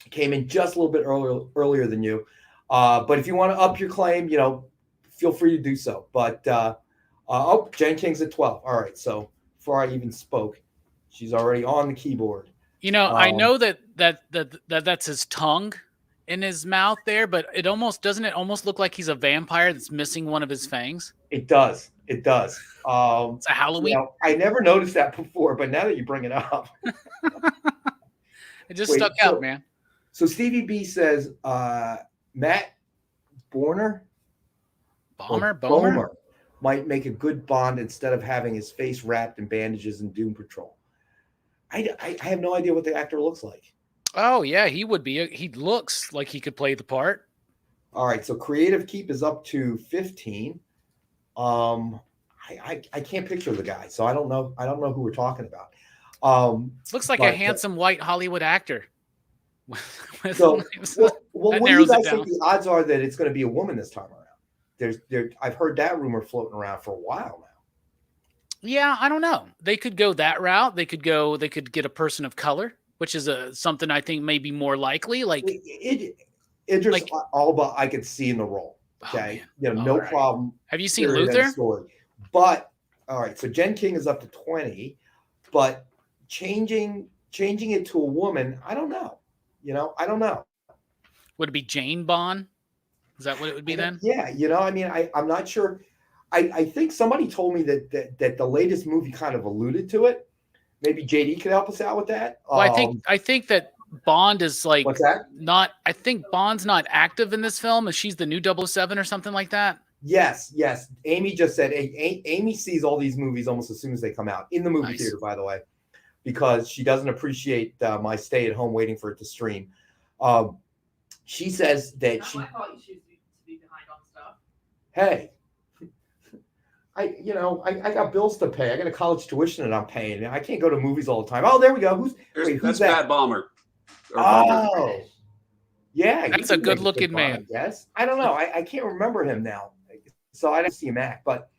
Came in just a little bit earlier than you. But if you want to up your claim, feel free to do so. But Jen King's at 12. All right. So before I even spoke, she's already on the keyboard. I know that's his tongue in his mouth there, but it almost look like he's a vampire that's missing one of his fangs? It does. It's a Halloween. I never noticed that before, but now that you bring it up, it just stuck out, man. So Stevie B says Matt Bomer might make a good Bond instead of having his face wrapped in bandages in Doom Patrol. I have no idea what the actor looks like. Oh yeah, he would be. He looks like he could play the part. All right, so Creative Keep is up to 15. I can't picture the guy, so I don't know who we're talking about. Looks like a handsome white Hollywood actor. So, what do you guys think the odds are that it's going to be a woman this time around? I've heard that rumor floating around for a while now. Yeah, I don't know. They could go that route. They could get a person of color, which is something I think may be more likely. Like Idris Elba, I could see in the role. Okay, no problem. Have you seen Luther? But all right, so Jen King is up to 20, but changing it to a woman, I don't know. I don't know. Would it be Jane Bond? Is that what it would be then? Yeah, I'm not sure. I think somebody told me that the latest movie kind of alluded to it. Maybe JD could help us out with that. Well, I think that Bond is like what's that? I think Bond's not active in this film, and she's the new 007 or something like that. Yes. Amy just said Amy sees all these movies almost as soon as they come out in the movie theater, by the way, because she doesn't appreciate my stay at home waiting for it to stream. She says that I thought you should be behind on stuff. Hey, I got bills to pay. I got a college tuition that I'm paying. I can't go to movies all the time. Oh, there we go. Who's that's that? Matt Bomer. Yeah, That's a good-looking man. Yes, I don't know. I can't remember him now, so I didn't see him act. But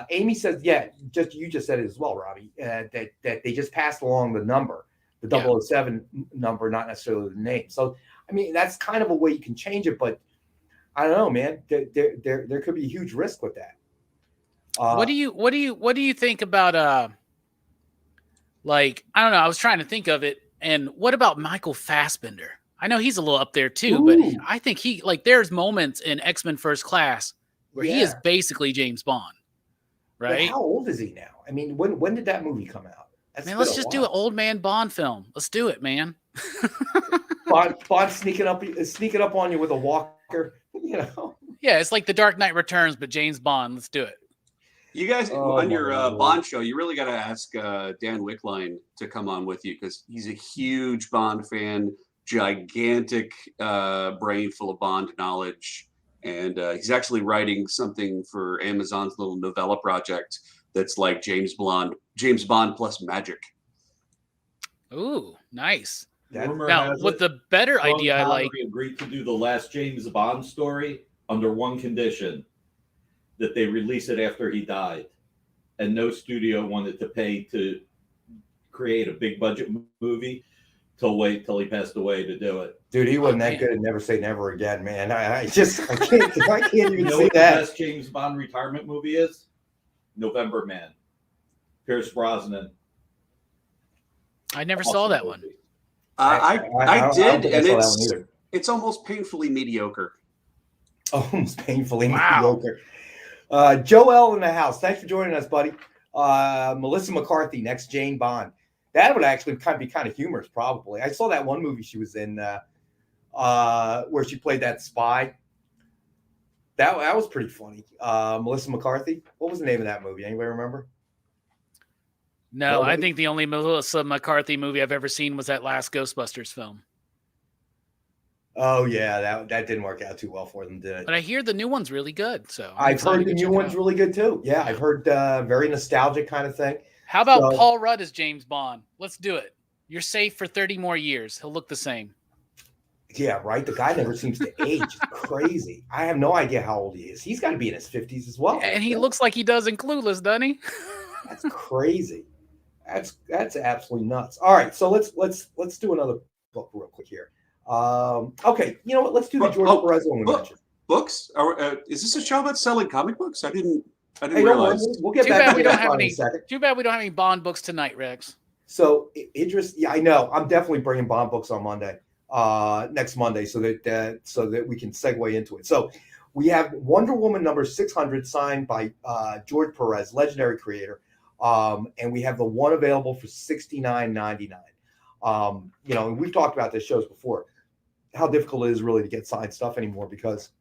Amy says, yeah, you just said it as well, Robbie. That they just passed along the number, the 007 number, not necessarily the name. So I mean, that's kind of a way you can change it, but I don't know, man. There could be a huge risk with that. What do you think about like, I don't know, I was trying to think of it, and what about Michael Fassbender? I know he's a little up there too, but I think there's moments in X-Men First Class where he is basically James Bond, right? But how old is he now? I mean, when did that movie come out? Let's just do an old man Bond film. Let's do it, man. Bond sneaking up on you with a walker, you know. Yeah, it's like The Dark Knight Returns, but James Bond. Let's do it. You guys on your Bond show, you really got to ask Dan Wickline to come on with you because he's a huge Bond fan, gigantic brain full of Bond knowledge, and he's actually writing something for Amazon's little novella project that's like James Bond plus magic. Ooh, nice. Now, with the better idea, I like. Agreed to do the last James Bond story under one condition: that they release it after he died, and no studio wanted to pay to create a big budget movie wait till he passed away to do it. Dude, he wasn't that good at Never Say Never Again, man. I can't even you know see what that. The best James Bond retirement movie is November Man. Pierce Brosnan. I never saw that one. I did, and it's almost painfully mediocre. Almost painfully mediocre. Joel in the house. Thanks for joining us, buddy. Melissa McCarthy, next Jane Bond. That would actually be kind of humorous, probably. I saw that one movie she was in where she played that spy. That was pretty funny. Melissa McCarthy. What was the name of that movie? Anybody remember? No, I think the only Melissa McCarthy movie I've ever seen was that last Ghostbusters film. Oh yeah, that didn't work out too well for them, did it? But I hear the new one's really good. So I've heard the new one's really good too. Yeah, I've heard very nostalgic kind of thing. How about Paul Rudd as James Bond? Let's do it. You're safe for 30 more years. He'll look the same. Yeah, right. The guy never seems to age. It's crazy. I have no idea how old he is. He's got to be in his 50s as well. And he looks like he does in Clueless, doesn't he? That's crazy. That's absolutely nuts. All right, so let's do another book real quick here. Okay, you know what? Let's do the George Perez one we mentioned. Books? Is this a show about selling comic books? I didn't Hey, realize. We'll get back to that in a second. Too bad we don't have any Bond books tonight, Rex. So Idris, yeah, I know. I'm definitely bringing Bond books on Monday, next Monday, so that we can segue into it. So we have Wonder Woman number 600 signed by George Perez, legendary creator, and we have the one available for $69.99. You know, and we've talked about this shows before, how difficult it is really to get signed stuff anymore because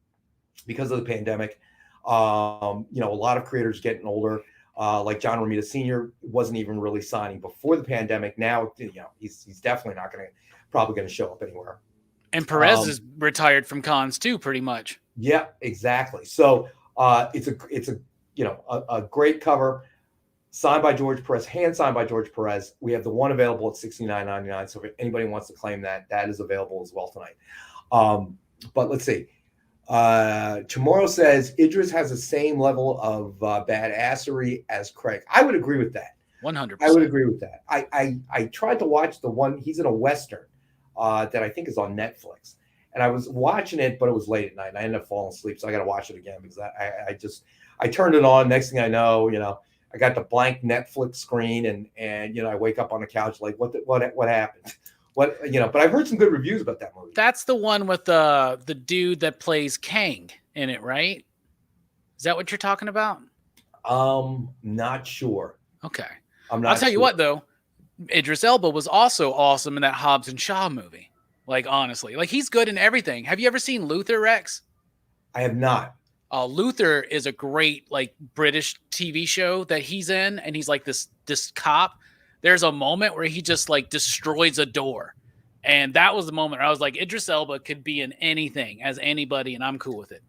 of the pandemic. You know, a lot of creators getting older, like John Romita Sr. wasn't even really signing before the pandemic. Now, you know, he's definitely not probably going to show up anywhere. And Perez is retired from cons too, pretty much. Yeah, exactly. So it's a you know a great cover, signed by George Perez, hand signed by George Perez. We have the one available at $69.99. So if anybody wants to claim that is available as well tonight. But let's see. Chamorro says Idris has the same level of badassery as Craig. I would agree with that. 100%. I would agree with that. I tried to watch the one, he's in a Western that I think is on Netflix. And I was watching it, but it was late at night. And I ended up falling asleep. So I got to watch it again because I turned it on. Next thing I know, you know, I got the blank Netflix screen and you know, I wake up on the couch like, what happened? What, you know, but I've heard some good reviews about that movie. That's the one with the dude that plays Kang in it, right? Is that what you're talking about? Not sure. Okay. I'll tell you what though, Idris Elba was also awesome in that Hobbs and Shaw movie. Like honestly, like he's good in everything. Have you ever seen Luther, Rex? I have not. Luther is a great like British TV show that he's in, and he's like this cop. There's a moment where he just like destroys a door. And that was the moment where I was like, Idris Elba could be in anything as anybody, and I'm cool with it.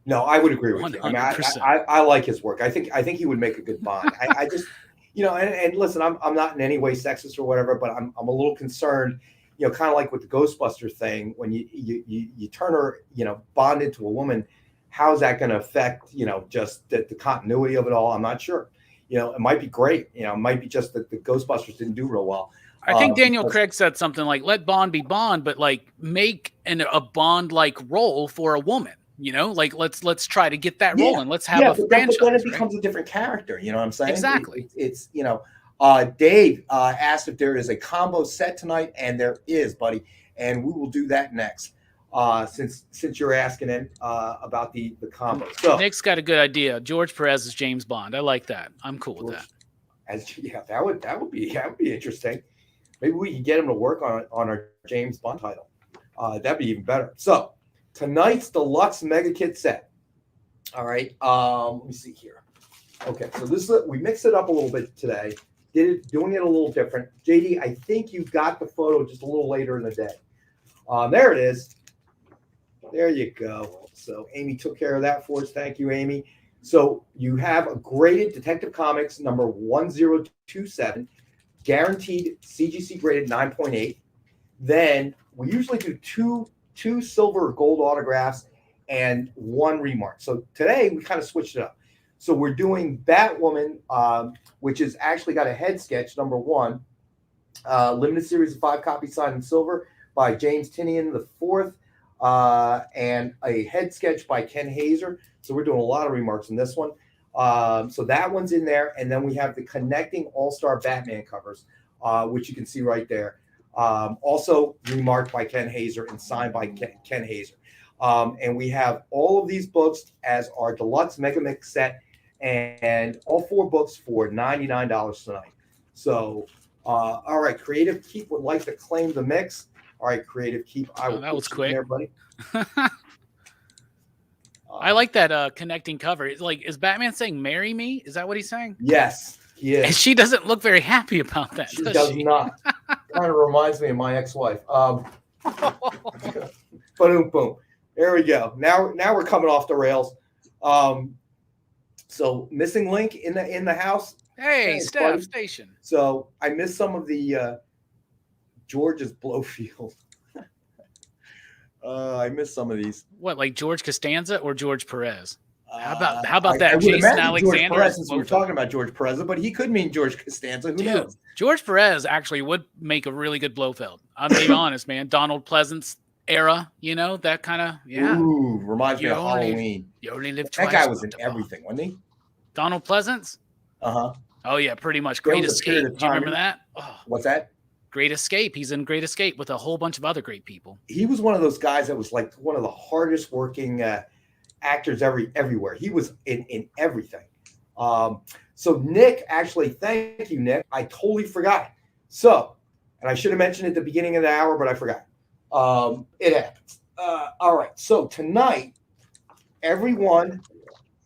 No, I would agree with 100%. You. I mean, I like his work. I think he would make a good Bond. I just, you know, and listen, I'm not in any way sexist or whatever, but I'm a little concerned. kind of like with the Ghostbuster thing, when you turn her, Bond into a woman, how's that going to affect, just the continuity of it all? I'm not sure. It might be great. It might be just that the Ghostbusters didn't do real well. I think Daniel Craig said something like, let Bond be Bond, but like make a Bond-like role for a woman, like let's try to get that rolling. Let's have a franchise. But then it becomes a different character. You know what I'm saying? Exactly. It's Dave asked if there is a combo set tonight, and there is, buddy. And we will do that next. Since you're asking him about the combo. So Nick's got a good idea. George Perez is James Bond. I like that. I'm cool with that. That would be interesting. Maybe we can get him to work on our James Bond title. That'd be even better. So tonight's deluxe mega kit set. All right. Let me see here. Okay, so we mixed it up a little bit today. Doing it a little different. JD, I think you got the photo just a little later in the day. There it is. There you go. So Amy took care of that for us. Thank you, Amy. So you have a graded Detective Comics number 1027, guaranteed CGC graded 9.8. Then we usually do two silver or gold autographs and one remark. So today we kind of switched it up. So we're doing Batwoman, which has actually got a head sketch, number 1, limited series of 5 copies signed in silver by James Tinian IV, and a head sketch by Ken Hazer. So we're doing a lot of remarks in this one. So that one's in there. And then we have the connecting All-Star Batman covers, which you can see right there. Also remarked by Ken Hazer and signed by Ken Hazer. And we have all of these books as our deluxe Mega Mix set, and all 4 books for $99 tonight. So, all right, Creative Keep would like to claim the mix. All right, Creative Keep. That was quick. There, buddy. I like that connecting cover. It's like, is Batman saying "marry me"? Is that what he's saying? Yes, he is. And she doesn't look very happy about that. She does not. Kind of reminds me of my ex-wife. Boom, boom. There we go. Now we're coming off the rails. So missing link in the house. Hey, Steph, station. So I missed some of the George's Blowfield. I missed some of these. What, like George Costanza or George Perez? How about that? Jason Alexander. George Perez, since we were talking about George Perez, but he could mean George Costanza. Who knows? George Perez actually would make a really good Blofeld. I'm being honest, man. Donald Pleasance era, that kind of, yeah. Ooh, reminds me of Halloween. You only live twice. That guy was in everything, wasn't he? Donald Pleasance? Uh-huh. Oh, yeah, pretty much. Great Escape. Do you remember that? Oh. What's that? Great Escape. He's in Great Escape with a whole bunch of other great people. He was one of those guys that was like one of the hardest working actors everywhere. He was in everything. So Nick, actually, thank you, Nick. I totally forgot. So, and I should have mentioned it at the beginning of the hour, but I forgot. It happens. All right. So tonight, everyone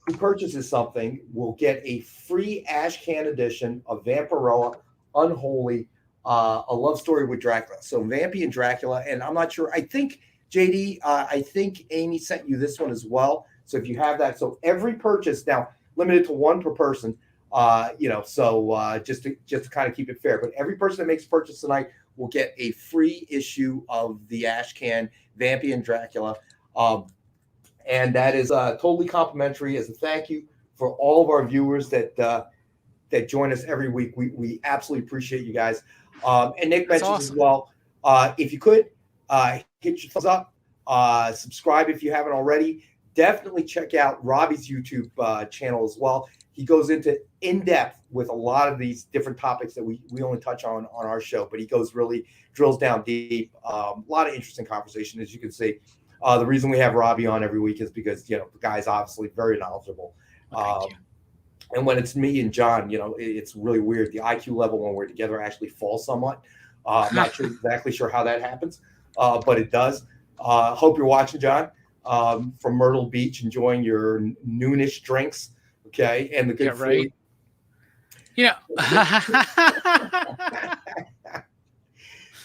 who purchases something will get a free ash can edition of Vampirella Unholy, a love story with Dracula. So Vampy and Dracula, and I'm not sure. I think JD, I think Amy sent you this one as well. So if you have that, so every purchase now limited to 1 per person. So just to kind of keep it fair, but every person that makes a purchase tonight will get a free issue of the ash can Vampy and Dracula. And that is totally complimentary as a thank you for all of our viewers that join us every week. We absolutely appreciate you guys. And Nick mentions as well, if you could hit your thumbs up, subscribe if you haven't already. Definitely check out Robbie's YouTube channel as well. He goes into in-depth with a lot of these different topics that we only touch on our show, but he really drills down deep. A lot of interesting conversation, as you can see. The reason we have Robbie on every week is because, the guy's obviously very knowledgeable. And when it's me and John, it's really weird. The IQ level when we're together actually falls somewhat. I'm not exactly sure how that happens, but it does. Hope you're watching, John, from Myrtle Beach, enjoying your noonish drinks. Okay, and the good food.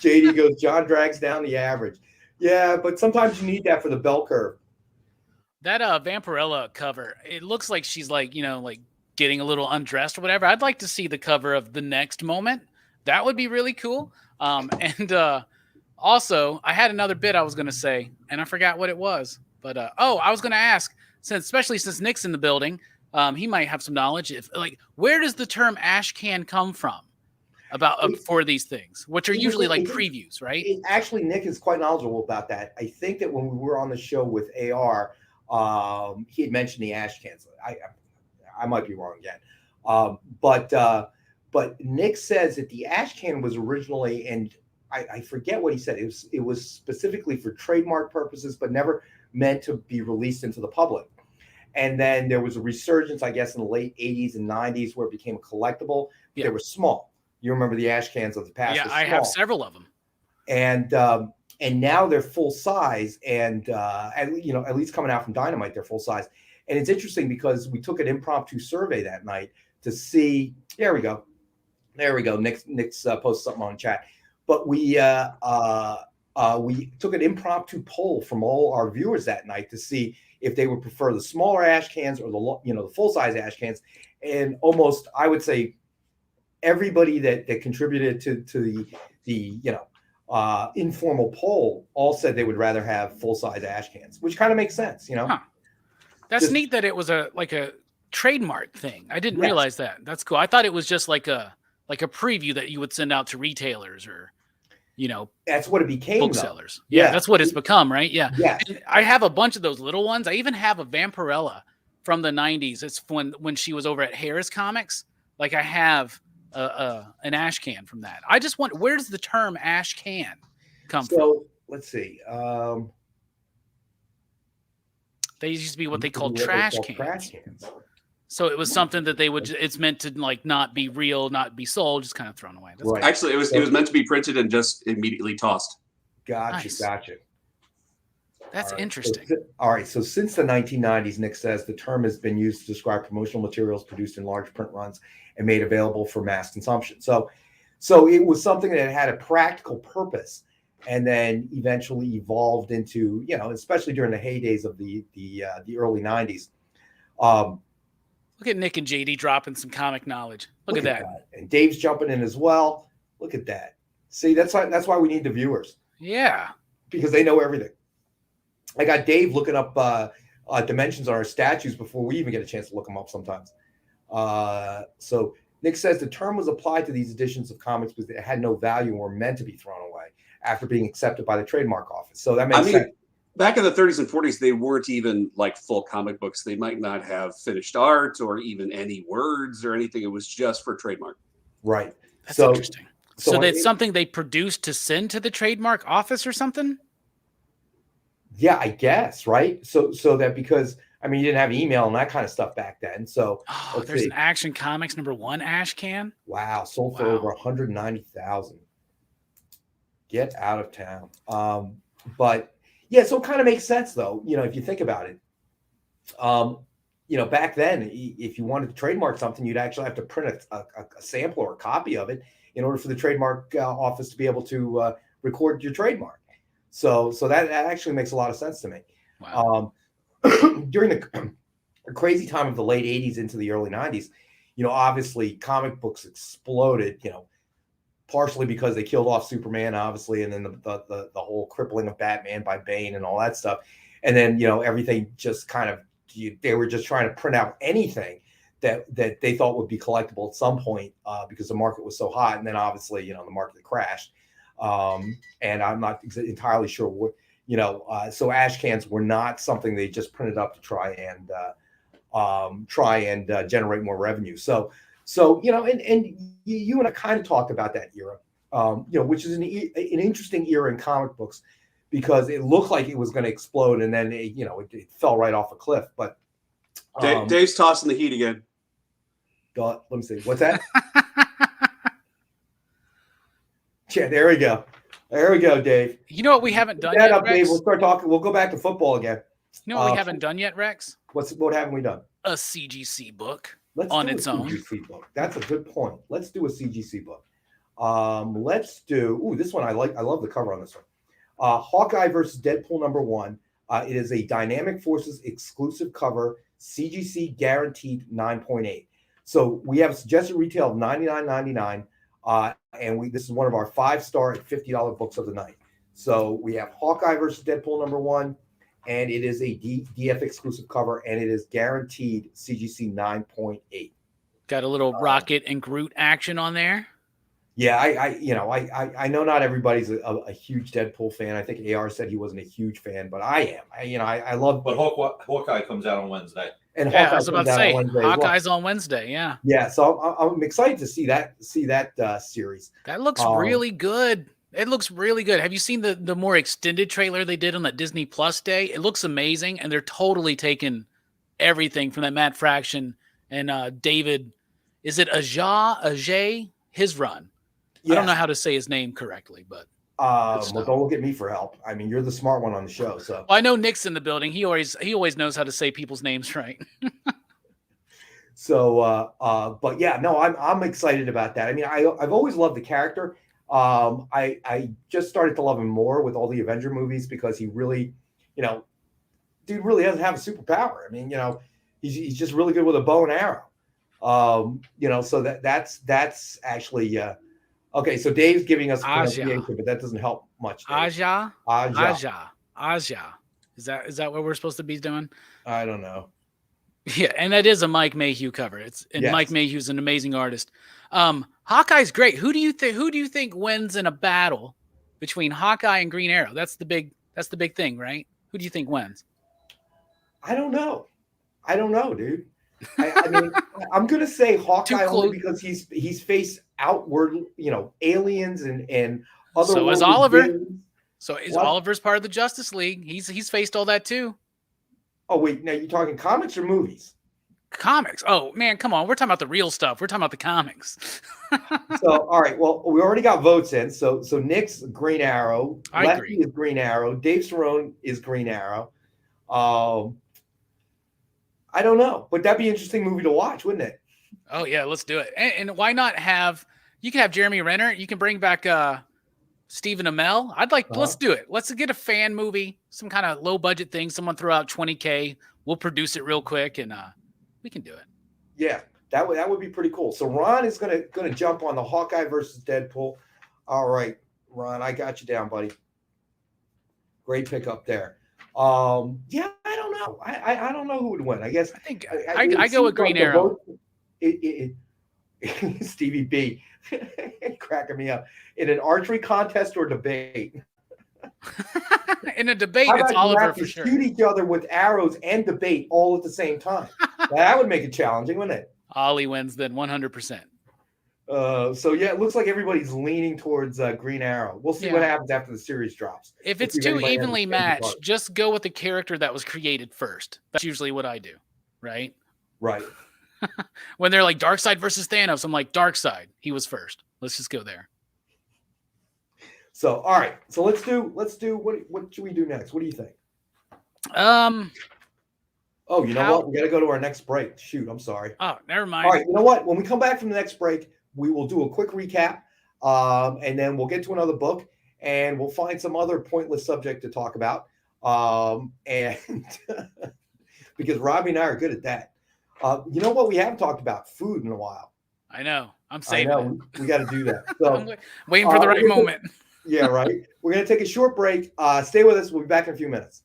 JD goes, John drags down the average. Yeah, but sometimes you need that for the bell curve. That Vampirella cover, it looks like she's like getting a little undressed or whatever. I'd like to see the cover of The Next Moment. That would be really cool. And Also, I had another bit I was going to say, and I forgot what it was. But I was going to ask, especially since Nick's in the building, he might have some knowledge. Where does the term ash can come from for these things, which are usually like previews, right? Actually, Nick is quite knowledgeable about that. I think that when we were on the show with AR, he had mentioned the ash cans. I might be wrong again, but Nick says that the ash can was originally, and I forget what he said. It was specifically for trademark purposes, but never meant to be released into the public. And then there was a resurgence, I guess, in the late 80s and 90s where it became a collectible. Yeah. They were small. You remember the ash cans of the past? Yeah, I have several of them. And now they're full size, and at least coming out from Dynamite, they're full size. And it's interesting because we took an impromptu survey that night to see. There we go. Nick's posted something on chat. But we took an impromptu poll from all our viewers that night to see if they would prefer the smaller ash cans or the full size ash cans. And almost, I would say, everybody that contributed to the informal poll all said they would rather have full size ash cans, which kind of makes sense, Huh. That's neat that it was a trademark thing. I didn't realize that. That's cool. I thought it was just like a preview that you would send out to retailers or that's what it became. Booksellers. Yeah, that's what it's become, right? Yeah. Yeah. And I have a bunch of those little ones. I even have a Vampirella from the 90s. It's when she was over at Harris Comics. Like I have an ash can from that. I just wonder, where does the term ash can come from? So let's see. They used to be what they called trash cans. So it was something that it's meant to not be real, not be sold, just kind of thrown away. Right. Actually, it was meant to be printed and just immediately tossed. Gotcha. That's interesting. All right. So since the 1990s, Nick says the term has been used to describe promotional materials produced in large print runs and made available for mass consumption. So it was something that had a practical purpose, and then eventually evolved into, especially during the heydays of the early 90s. Look at Nick and JD dropping some comic knowledge. Look at that. And Dave's jumping in as well. Look at that. See, that's why we need the viewers. Yeah. Because they know everything. I got Dave looking up dimensions on our statues before we even get a chance to look them up sometimes. So Nick says the term was applied to these editions of comics because it had no value and were meant to be thrown away after being accepted by the trademark office. So that makes sense. Back in the 30s and 40s, they weren't even like full comic books. They might not have finished art or even any words or anything. It was just for trademark. Right. That's interesting. So that's something they produced to send to the trademark office or something? Yeah, I guess, right? So that because, you didn't have email and that kind of stuff back then. So there's an Action Comics #1 ash can. Wow. Sold for over 190,000. Get out of town. But yeah, so it kind of makes sense though, if you think about it. Back then, if you wanted to trademark something, you'd actually have to print a sample or a copy of it in order for the trademark office to be able to record your trademark. So that actually makes a lot of sense to me. Wow. During the crazy time of the late 80s into the early 90s, obviously comic books exploded, partially because they killed off Superman, obviously, and then the whole crippling of Batman by Bane and all that stuff. And then, everything just kind of, they were just trying to print out anything that they thought would be collectible at some point because the market was so hot. And then obviously, the market crashed. And I'm not entirely sure what, so ash cans were not something they just printed up to try and generate more revenue. So and you and I kind of talked about that era, which is an interesting era in comic books because it looked like it was going to explode and then it fell right off a cliff. But Dave's tossing the heat again. Let me see. What's that? Yeah, there we go. There we go, Dave. You know what we haven't done yet, Rex? Dave, we'll start talking. We'll go back to football again. You know what we haven't done yet, Rex? What haven't we done? A CGC book. Let's on do its a own. CGC book. That's a good point. Let's do a CGC book. Let's do. This one I like. I love the cover on this one. Hawkeye versus Deadpool #1. It is a Dynamic Forces exclusive cover, CGC guaranteed 9.8. So we have a suggested retail of $99.99. And this is one of our 5-star at $50 books of the night. So we have Hawkeye versus Deadpool #1, and it is a DF exclusive cover, and it is guaranteed CGC 9.8. Got a little Rocket and Groot action on there. Yeah, I know not everybody's a huge Deadpool fan. I think AR said he wasn't a huge fan, but I am. I love. But Hawkeye comes out on Wednesday. And Yeah, Hawkeye I was about to comes out say on Wednesday as well. Hawkeye's on Wednesday. Yeah, Yeah, so I'm excited to see that series. that looks really good. It looks really good. Have you seen the more extended trailer they did on that Disney Plus day? It looks amazing, and they're totally taking everything from that Matt Fraction and David. Is it Ajay? His run. Yes. I don't know how to say his name correctly, but Well, don't look at me for help. I mean, you're the smart one on the show, so. well, I know Nick's in the building. He always knows how to say people's names right. So, but yeah, no, I'm excited about that. I mean, I've always loved the character. I just started to love him more with all the Avenger movies because he really, dude really doesn't have a superpower. I mean, he's just really good with a bow and arrow. So that's actually okay. So Dave's giving us pronunciation, but that doesn't help much. Dave. Aja. Is that what we're supposed to be doing? I don't know. Yeah, and that is a Mike Mayhew cover. Yes. Mike Mayhew's an amazing artist. Hawkeye's great. Who do you think wins in a battle between Hawkeye and Green Arrow? That's the big thing, right? Who do you think wins? I don't know, dude. I mean, I'm gonna say Hawkeye only because he's faced outward, aliens and other. So is Oliver. Villains. So is Oliver's part of the Justice League? He's faced all that too. Oh wait, now you're talking comics or movies? Comics. Oh man, come on. We're talking about the real stuff. We're talking about the comics. So all right, well, we already got votes in. So Nick's Green Arrow, I Lefty agree. is Green Arrow, Dave Cerrone is Green Arrow. I don't know, but that'd be an interesting movie to watch, wouldn't it? Oh yeah, let's do it. And why not you can have Jeremy Renner. You can bring back Stephen Amell. Let's do it. Let's get a fan movie, some kind of low budget thing. Someone throw out $20K. We'll produce it real quick and we can do it. Yeah, that would be pretty cool. So Ron is gonna jump on the Hawkeye versus Deadpool. All right, Ron, I got you down, buddy. Great pick up there. Yeah, I don't know. I don't know who would win. I guess I think I go with Green Arrow. Stevie B cracking me up. In an archery contest or debate? In a debate, How it's about you Oliver have to for sure. shoot each other with arrows and debate all at the same time. That would make it challenging, wouldn't it? Ollie wins then 100%. So yeah, it looks like everybody's leaning towards Green Arrow. We'll see what happens after the series drops. If We'll it's see if too anybody evenly understands the matched, part. just go with the character that was created first. That's usually what I do, right? Right. When they're like Darkseid versus Thanos, I'm like Darkseid. He was first. Let's just go there. So all right. So let's do what should we do next? What do you think? Oh, you know what? We got to go to our next break. Shoot, I'm sorry. Oh, never mind. All right, you know what? When we come back from the next break, we will do a quick recap, and then we'll get to another book, and we'll find some other pointless subject to talk about. And because Robbie and I are good at that. You know what? We haven't talked about food in a while. I know. I'm saving it. We got to do that. So I'm waiting for the right moment. Yeah, right. We're going to take a short break. Stay with us. We'll be back in a few minutes.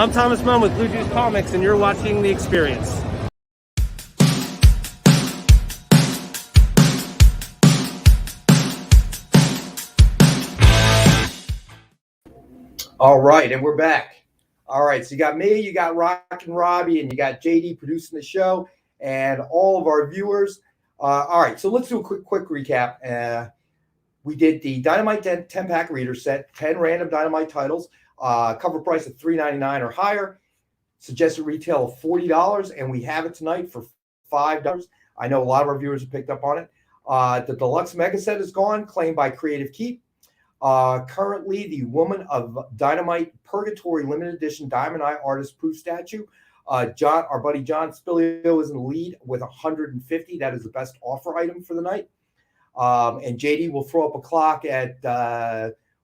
I'm Thomas Munn with Blue Juice Comics, and you're watching The Experience. All right, and we're back. All right, so you got me, you got Rockin' Robbie, and you got JD producing the show, and all of our viewers. All right, so let's do a quick recap. We did the Dynamite 10-pack reader set, 10 random Dynamite titles, cover price of $3.99 or higher, suggested retail of $40, and we have it tonight for $5. I know a lot of our viewers have picked up on it. The deluxe mega set is gone, claimed by Creative Keep. Currently, the Woman of Dynamite Purgatory limited edition Diamond Eye artist proof statue. Our buddy John Spilio is in the lead with 150. That is the best offer item for the night. And JD will throw up a clock at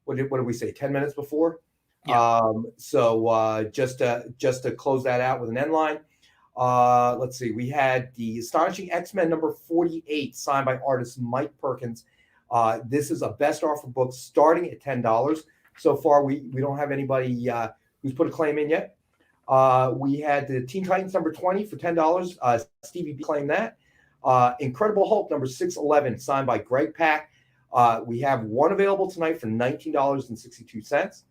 what did we say? 10 minutes before. Yeah. So just to close that out with an end line. Let's see. We had the Astonishing X-Men number 48 signed by artist Mike Perkins. This is a best offer book starting at $10. So far, we don't have anybody who's put a claim in yet. We had the Teen Titans number 20 for $10. Stevie B claimed that. Incredible Hulk number 611 signed by Greg Pak. We have one available tonight for $19.62.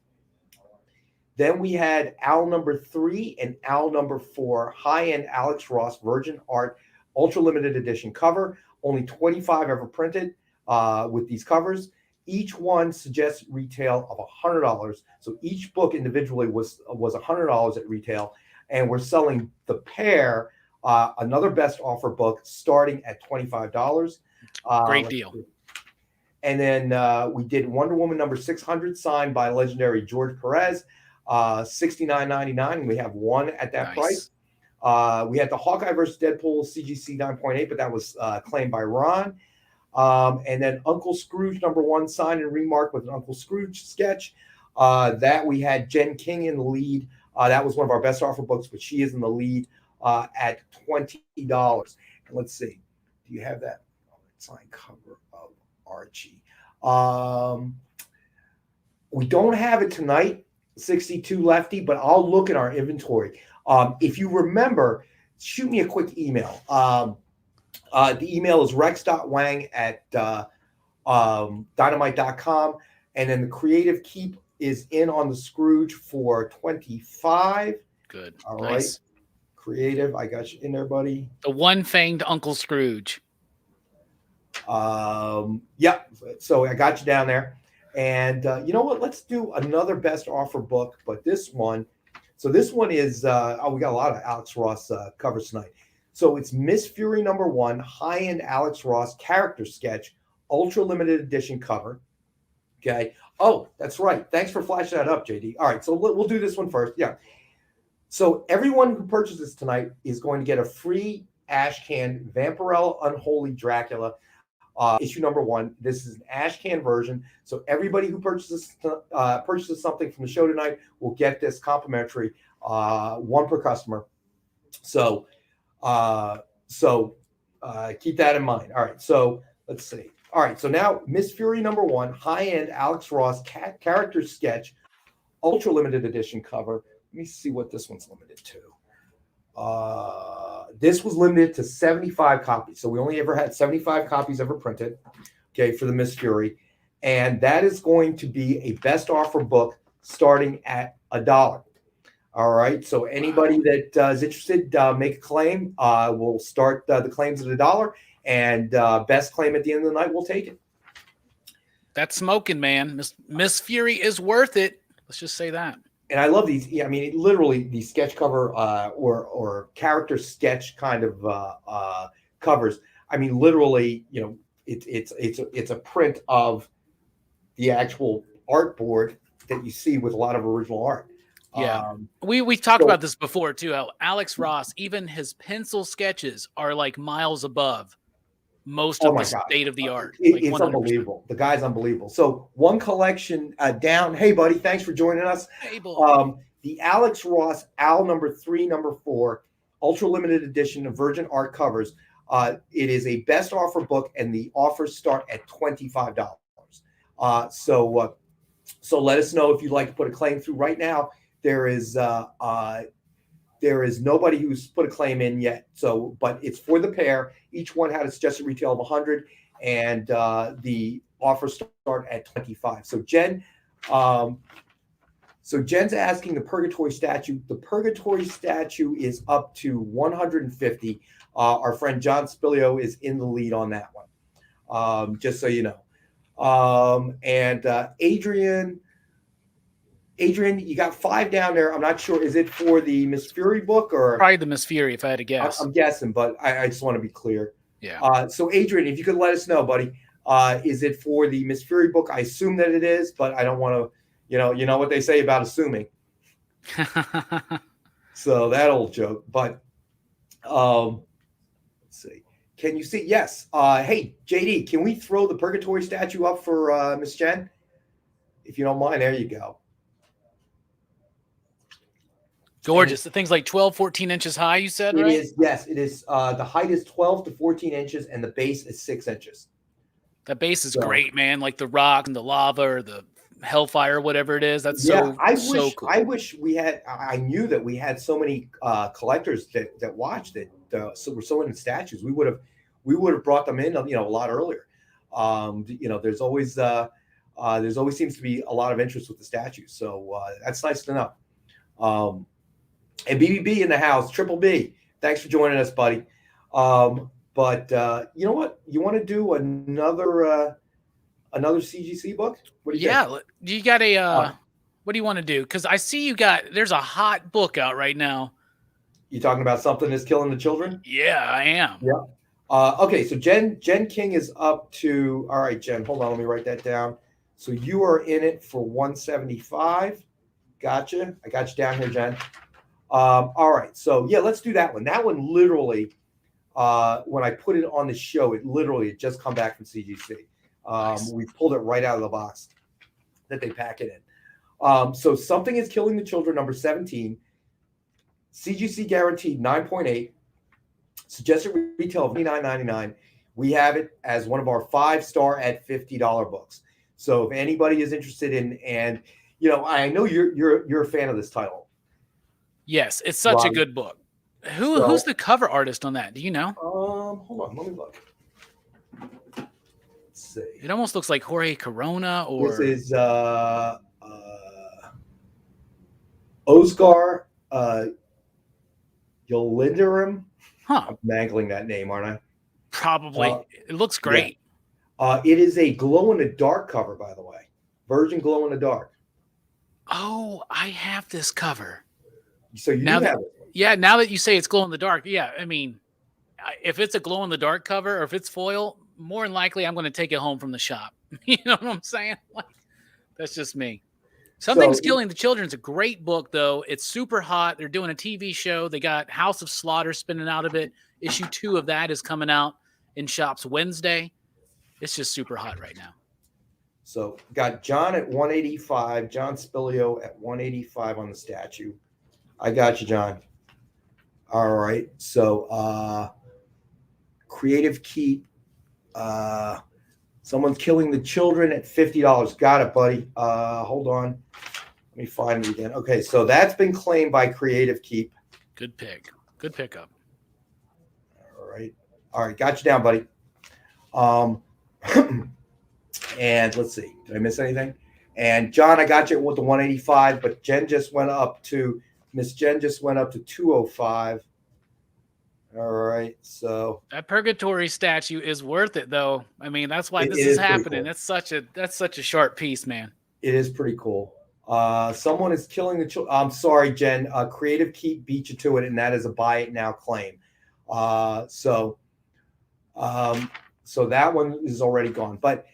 Then we had Owl number 3 and Owl number 4 high-end Alex Ross Virgin Art ultra limited edition cover. Only 25 ever printed. With these covers, each one suggests retail of $100. So each book individually was $100 at retail, and we're selling the pair, another best offer book starting at $25. Great deal. And then we did Wonder Woman number 600 signed by legendary George Perez, $69.99, and we have one at that price. We had the Hawkeye versus Deadpool CGC 9.8, but that was claimed by Ron. And then Uncle Scrooge number 1 signed and remarked with an Uncle Scrooge sketch. That we had Jen King in the lead. That was one of our best offer books, but she is in the lead at $20. And let's see. Do you have that signed cover of Archie? We don't have it tonight, 62 Lefty, but I'll look at our inventory. If you remember, shoot me a quick email. The email is rex.wang@dynamite.com. And then the Creative Keep is in on the Scrooge for $25. Good. All nice. right. Creative, I got you in there, buddy. The one-fanged Uncle Scrooge. Yep. So I got you down there. And you know what? Let's do another best offer book, but this one. So this one is, we got a lot of Alex Ross covers tonight. So it's Miss Fury number 1, high-end Alex Ross character sketch, ultra limited edition cover. Okay. Oh, that's right. Thanks for flashing that up, JD. All right. So we'll do this one first. Yeah. So everyone who purchases tonight is going to get a free ash can Vampirella Unholy Dracula issue number 1. This is an ash can version. So everybody who purchases something from the show tonight will get this complimentary, one per customer. So keep that in mind. All right. So let's see. All right. So now Miss Fury number 1, high-end Alex Ross character sketch, ultra limited edition cover. Let me see what this one's limited to. This was limited to 75 copies. So we only ever had 75 copies ever printed. Okay. For the Miss Fury. And that is going to be a best offer book starting at $1. All right. So anybody that is interested, make a claim. We'll start the claims at $1, and best claim at the end of the night, we'll take it. That's smoking, man. Miss Fury is worth it. Let's just say that. And I love these. I mean, literally the sketch cover or character sketch kind of covers. I mean, literally, you know, it's a print of the actual artboard that you see with a lot of original art. Yeah, we talked about this before too. How Alex Ross, even his pencil sketches are like miles above most of the state of the art. It's 100%. Unbelievable. The guy's unbelievable. So one collection down. Hey, buddy, thanks for joining us. Hey, the Alex Ross Owl number 3, number 4, ultra limited edition of Virgin Art covers. It is a best offer book, and the offers start at $25. So let us know if you'd like to put a claim through right now. there is nobody who's put a claim in yet. So, but it's for the pair. Each one had a suggested retail of 100, and the offers start at 25. So Jen's asking the Purgatory Statue. The Purgatory Statue is up to 150. Our friend John Spilio is in the lead on that one, just so you know. And Adrian, you got 5 down there. I'm not sure. Is it for the Miss Fury book or probably the Miss Fury, if I had to guess? I'm guessing, but I just want to be clear. Yeah. So Adrian, if you could let us know, buddy, is it for the Miss Fury book? I assume that it is, but I don't want to. You know what they say about assuming. So that old joke. But let's see. Can you see? Yes. Hey, JD, can we throw the Purgatory Statue up for Miss Jen? If you don't mind, there you go. Gorgeous. The thing's like 12, 14 inches high, you said, right? It is, yes. It is. The height is 12 to 14 inches, and the base is 6 inches. That base is great, man. Like the rock and the lava or the hellfire, whatever it is. That's so cool. I wish we had. I knew that we had so many collectors that watched it. So we're so into statues. We would have brought them in, a lot earlier. There's always seems to be a lot of interest with the statues. So that's nice to know. And BBB in the house, Triple B. Thanks for joining us, buddy. But you know what? You want to do another CGC book? What do you think? You got a what do you want to do? Because I see there's a hot book out right now. You talking about Something Is Killing the Children? Yeah, I am. Yeah. Okay, so Jen King is up to, all right, Jen, hold on, let me write that down. So you are in it for 175. Gotcha. I got you down here, Jen. All right, so yeah, let's do that one. That one literally, when I put it on the show, it just come back from CGC. Nice. We pulled it right out of the box that they pack it in. So Something Is Killing the Children, number 17. CGC guaranteed 9.8. Suggested retail of $29.99. We have it as one of our 5-star at $50 books. So if anybody is interested in, and I know you're a fan of this title. Yes, it's such Robbie. A good book. Who's the cover artist on that? Do you know? Hold on, let me look. Let's see. It almost looks like Jorge Corona or this is Oscar Yolindarim. Huh. I'm mangling that name, aren't I? Probably. It looks great. Yeah. It is a glow-in-the-dark cover, by the way. Virgin glow-in-the-dark. Oh, I have this cover. So you have it. Yeah, now that you say it's glow-in-the-dark, yeah, I mean, if it's a glow-in-the-dark cover or if it's foil, more than likely I'm going to take it home from the shop. You know what I'm saying? That's just me. Something's Killing the Children is a great book, though. It's super hot. They're doing a TV show. They got House of Slaughter spinning out of it. Issue 2 of that is coming out in shops Wednesday. It's just super hot right now. So got John at 185, John Spilio at 185 on the statue. I got you, John. All right. So Creative Keep. Someone's Killing the Children at $50. Got it, buddy. Hold on. Let me find it again. Okay, so that's been claimed by Creative Keep. Good pick. Good pickup. All right. Got you down, buddy. And let's see. Did I miss anything? And John, I got you with the 185, but Miss Jen just went up to 205. All right, so that Purgatory Statue is worth it, though. I mean, that's why this is happening. Cool. That's such a sharp piece, man. It is pretty cool. Someone is Killing the Children. I'm sorry, Jen. Creative Keep beat you to it, and that is a buy it now claim. So that one is already gone. But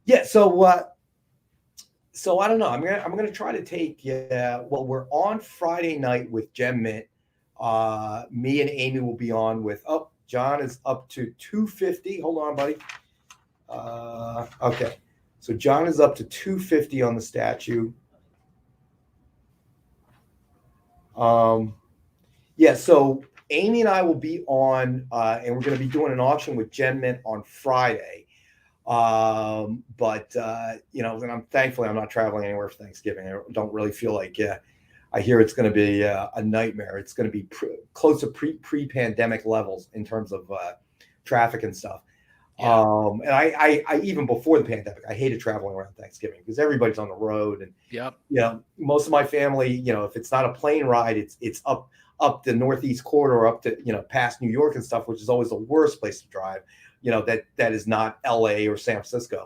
yeah, so I don't know. I'm gonna try to take. Well, we're on Friday night with Gem Mint. Me and Amy will be on with. Oh, John is up to 250. Hold on, buddy. Okay, so John is up to 250 on the statue. Yeah. So Amy and I will be on, and we're going to be doing an auction with Gem Mint on Friday. But and I'm thankfully I'm not traveling anywhere for Thanksgiving. I don't really feel like I hear it's going to be a nightmare. It's going to be close to pre-pandemic levels in terms of traffic and stuff. Yeah. And I even before the pandemic, I hated traveling around Thanksgiving because everybody's on the road, and most of my family, if it's not a plane ride, it's up the Northeast corridor, up to past New York and stuff, which is always the worst place to drive. That is not L.A. or San Francisco.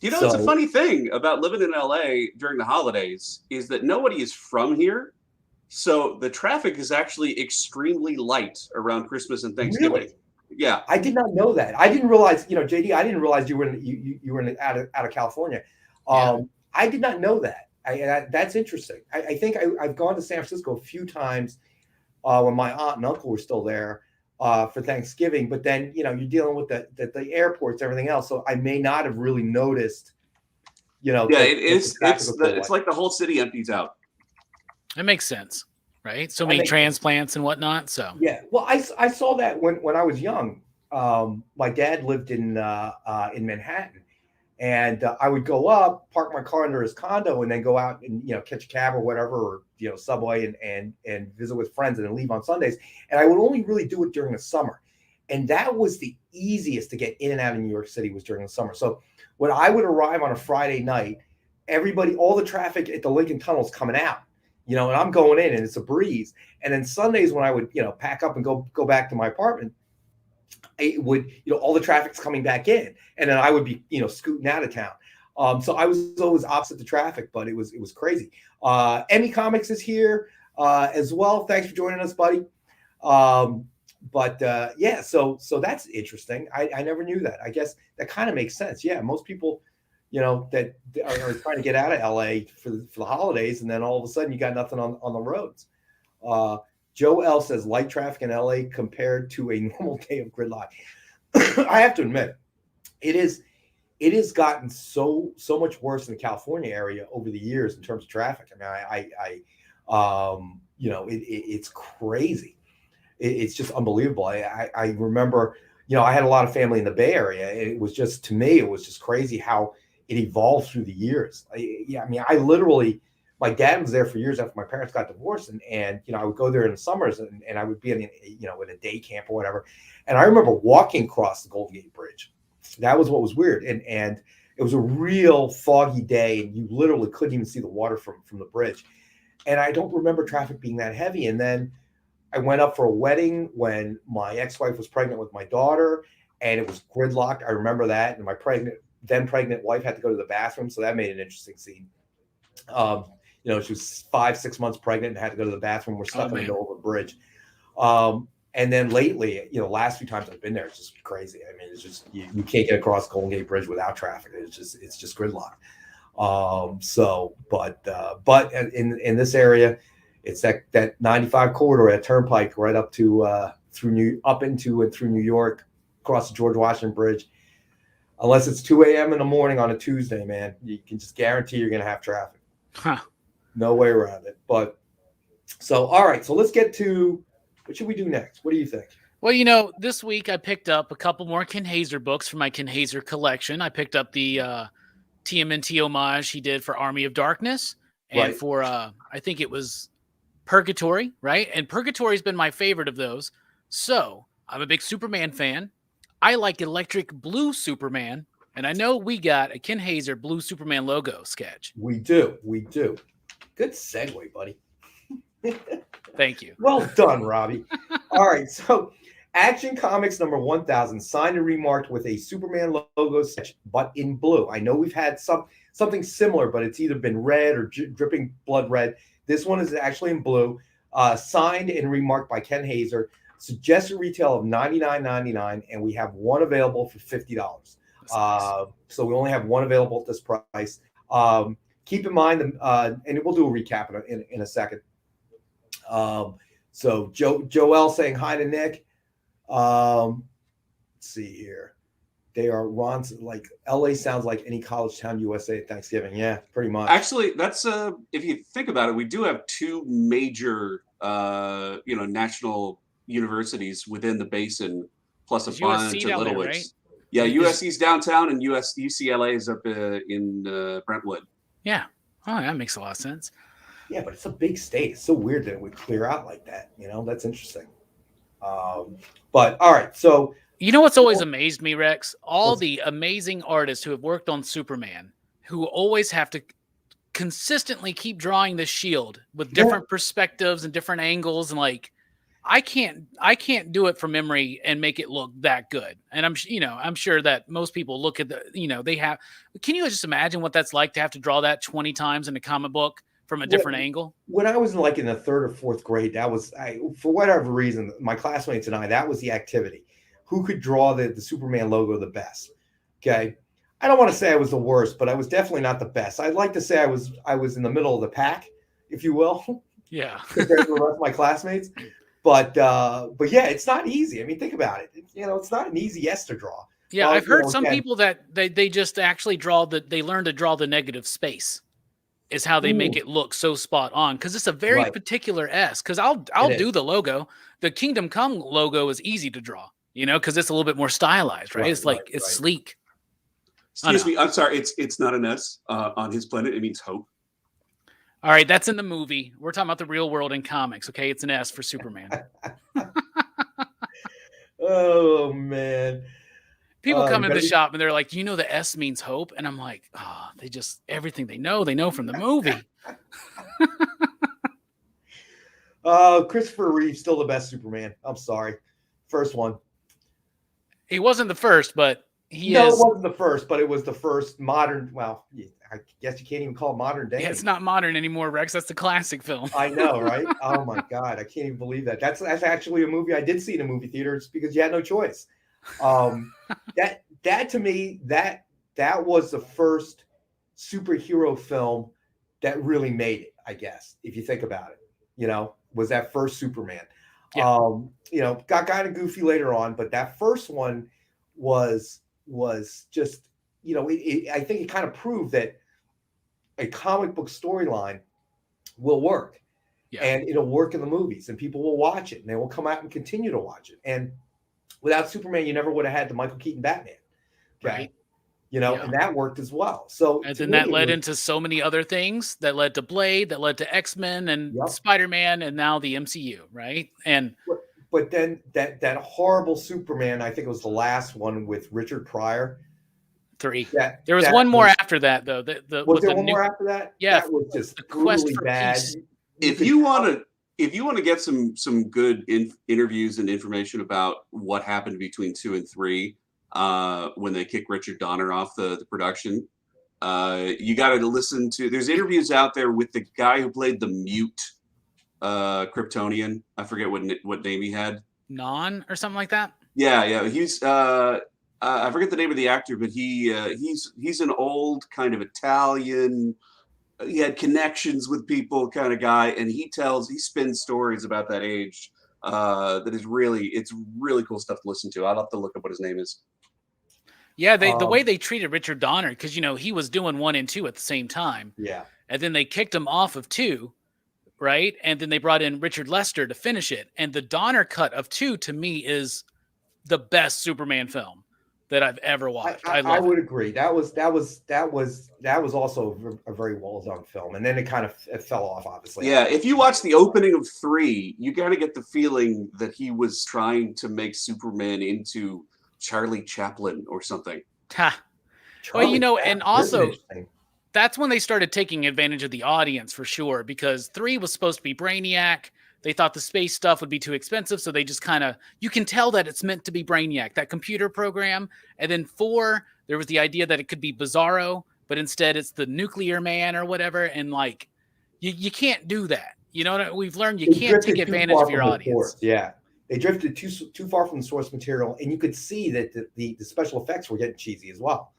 It's a funny thing about living in LA during the holidays is that nobody is from here. So the traffic is actually extremely light around Christmas and Thanksgiving. Really? Yeah. I did not know that. I didn't realize, JD, I didn't realize you were out of California. I did not know that. That's interesting. I think I've gone to San Francisco a few times when my aunt and uncle were still there for Thanksgiving, but then you're dealing with the airports, everything else. So I may not have really noticed. It's like the whole city empties out. It makes sense, right? So many transplants and whatnot. So well, I saw that when I was young. My dad lived in Manhattan, and I would go up, park my car under his condo, and then go out and catch a cab or whatever, or subway and visit with friends, and then leave on Sundays. And I would only really do it during the summer, and that was the easiest to get in and out of New York City was during the summer. So when I would arrive on a Friday night, all the traffic at the Lincoln Tunnel's coming out, and I'm going in, and it's a breeze. And then Sundays when I would pack up and go back to my apartment, it would, all the traffic's coming back in, and then I would be, scooting out of town. So I was always opposite the traffic, but it was crazy. Emmy Comics is here as well. Thanks for joining us, buddy. So that's interesting. I never knew that. I guess that kind of makes sense. Yeah, most people, that are trying to get out of LA for the holidays, and then all of a sudden you got nothing on the roads. Joe L says light traffic in LA compared to a normal day of gridlock. I have to admit, it has gotten so much worse in the California area over the years in terms of traffic. I mean, it's crazy. It's just unbelievable. I remember, I had a lot of family in the Bay Area. It was just, to me, it was just crazy how it evolved through the years. My dad was there for years after my parents got divorced, and I would go there in the summers, and I would be in a day camp or whatever. And I remember walking across the Golden Gate Bridge. That was what was weird, and it was a real foggy day, and you literally couldn't even see the water from the bridge. And I don't remember traffic being that heavy. And then I went up for a wedding when my ex-wife was pregnant with my daughter, and it was gridlocked. I remember that, and my then pregnant wife had to go to the bathroom, so that made an interesting scene. She was 5-6 months pregnant and had to go to the bathroom. We're stuck in the middle of a bridge. And then lately, last few times I've been there, it's just crazy. I mean, it's just, you can't get across Golden Gate Bridge without traffic. It's just gridlock. But in this area, it's that 95 corridor, that turnpike right up to through New York, across the George Washington Bridge. Unless it's 2 a.m. in the morning on a Tuesday, man, you can just guarantee you're going to have traffic. Huh. No way around it. But so, all right. So let's get to, what should we do next? What do you think? Well, this week I picked up a couple more Ken Hazer books for my Ken Hazer collection. I picked up the TMNT homage he did for Army of Darkness, and for I think it was Purgatory, right? And Purgatory's been my favorite of those. So I'm a big Superman fan. I like Electric Blue Superman, and I know we got a Ken Hazer Blue Superman logo sketch. We do. Good segue, buddy. Thank you. Well done, Robbie. All right, so Action Comics number 1000, signed and remarked with a Superman logo sketch, but in blue. I know we've had something similar, but it's either been red or dripping blood red. This one is actually in blue, signed and remarked by Ken Hazer. Suggested retail of $99.99, and we have one available for $50. So we only have one available at this price. Keep in mind, and we'll do a recap in a second. So Joel saying hi to Nick. Let's see here. They are Ron's, like LA sounds like any college town USA at Thanksgiving. Yeah, pretty much. Actually, that's if you think about it, we do have two major national universities within the basin, plus a bunch of little ones. Right? Yeah, USC's downtown, and UCLA is up in Brentwood. Yeah. Oh, that makes a lot of sense. Yeah, but it's a big state. It's so weird that it would clear out like that. That's interesting. But all right, so You know what's always amazed me, Rex? All What's- the amazing artists who have worked on Superman, who always have to consistently keep drawing this shield with different perspectives and different angles, and like I can't do it from memory and make it look that good. And I'm sure that most people look at they have. Can you just imagine what that's like to have to draw that 20 times in a comic book from a different angle? When I was in the third or fourth grade, that was for whatever reason, my classmates and I, that was the activity. Who could draw the Superman logo the best? Okay. I don't want to say I was the worst, but I was definitely not the best. I'd like to say I was in the middle of the pack, if you will. Yeah. Compared to the rest of my classmates. But yeah, it's not easy. I mean, think about it. It's not an easy S to draw. Yeah, I've heard some people that they just actually they learn to draw the negative space is how they make it look so spot on, because it's a very particular S. Because I'll do the logo. The Kingdom Come logo is easy to draw, because it's a little bit more stylized, right? It's like it's sleek. Excuse me, I'm sorry. It's not an S on his planet. It means hope. All right, that's in the movie. We're talking about the real world in comics. Okay, it's an S for Superman. Oh man. People come in the shop and they're like, "Do you know the S means hope?" And I'm like, "Oh, they just everything they know from the movie." Christopher Reeve still the best Superman. I'm sorry, first one. He wasn't the first, but it wasn't the first, but it was the first modern. Well, I guess you can't even call it modern day. Yeah, it's not modern anymore, Rex. That's the classic film. I know, right? Oh my God, I can't even believe that. That's actually a movie I did see in a movie theater. It's because you had no choice. That to me, that was the first superhero film that really made it, I guess, if you think about it, was that first Superman. Yeah. Got kind of goofy later on, but that first one was just, I think it kind of proved that a comic book storyline will work. Yeah. And it'll work in the movies, and people will watch it, and they will come out and continue to watch it. And without Superman, you never would have had the Michael Keaton Batman. Okay? Right. And that worked as well. So, and then that led into so many other things that led to Blade, that led to X-Men and Spider-Man, and now the MCU, right? And but then that horrible Superman, I think it was the last one with Richard Pryor. 3. There was one more after that, though. Was there one more after that? Yeah, that was just brutally bad. Peace. If you want to get some good interviews and information about what happened between 2 and 3, when they kicked Richard Donner off the production, you got to listen to. There's interviews out there with the guy who played the mute Kryptonian. I forget what name he had. Non or something like that. Yeah. He's I forget the name of the actor, but he's an old kind of Italian. He had connections with people kind of guy, and he spins stories about that age. It's really cool stuff to listen to. I'll have to look up what his name is. Yeah, the way they treated Richard Donner, because he was doing 1 and 2 at the same time. Yeah, and then they kicked him off of 2, right? And then they brought in Richard Lester to finish it. And the Donner cut of 2 to me is the best Superman film that I've ever watched. I would agree. That was also a very well done film. And then it fell off, obviously. Yeah, if you watch the opening of 3, you got to get the feeling that he was trying to make Superman into Charlie Chaplin or something. Well, and also that's when they started taking advantage of the audience for sure, because 3 was supposed to be Brainiac. They thought the space stuff would be too expensive, so they just you can tell that it's meant to be Brainiac, that computer program. And then 4, there was the idea that it could be Bizarro, but instead it's the Nuclear Man or whatever. And you can't do that. We've learned you can't take advantage of your audience. Yeah. They drifted too far from the source material, and you could see that the special effects were getting cheesy as well.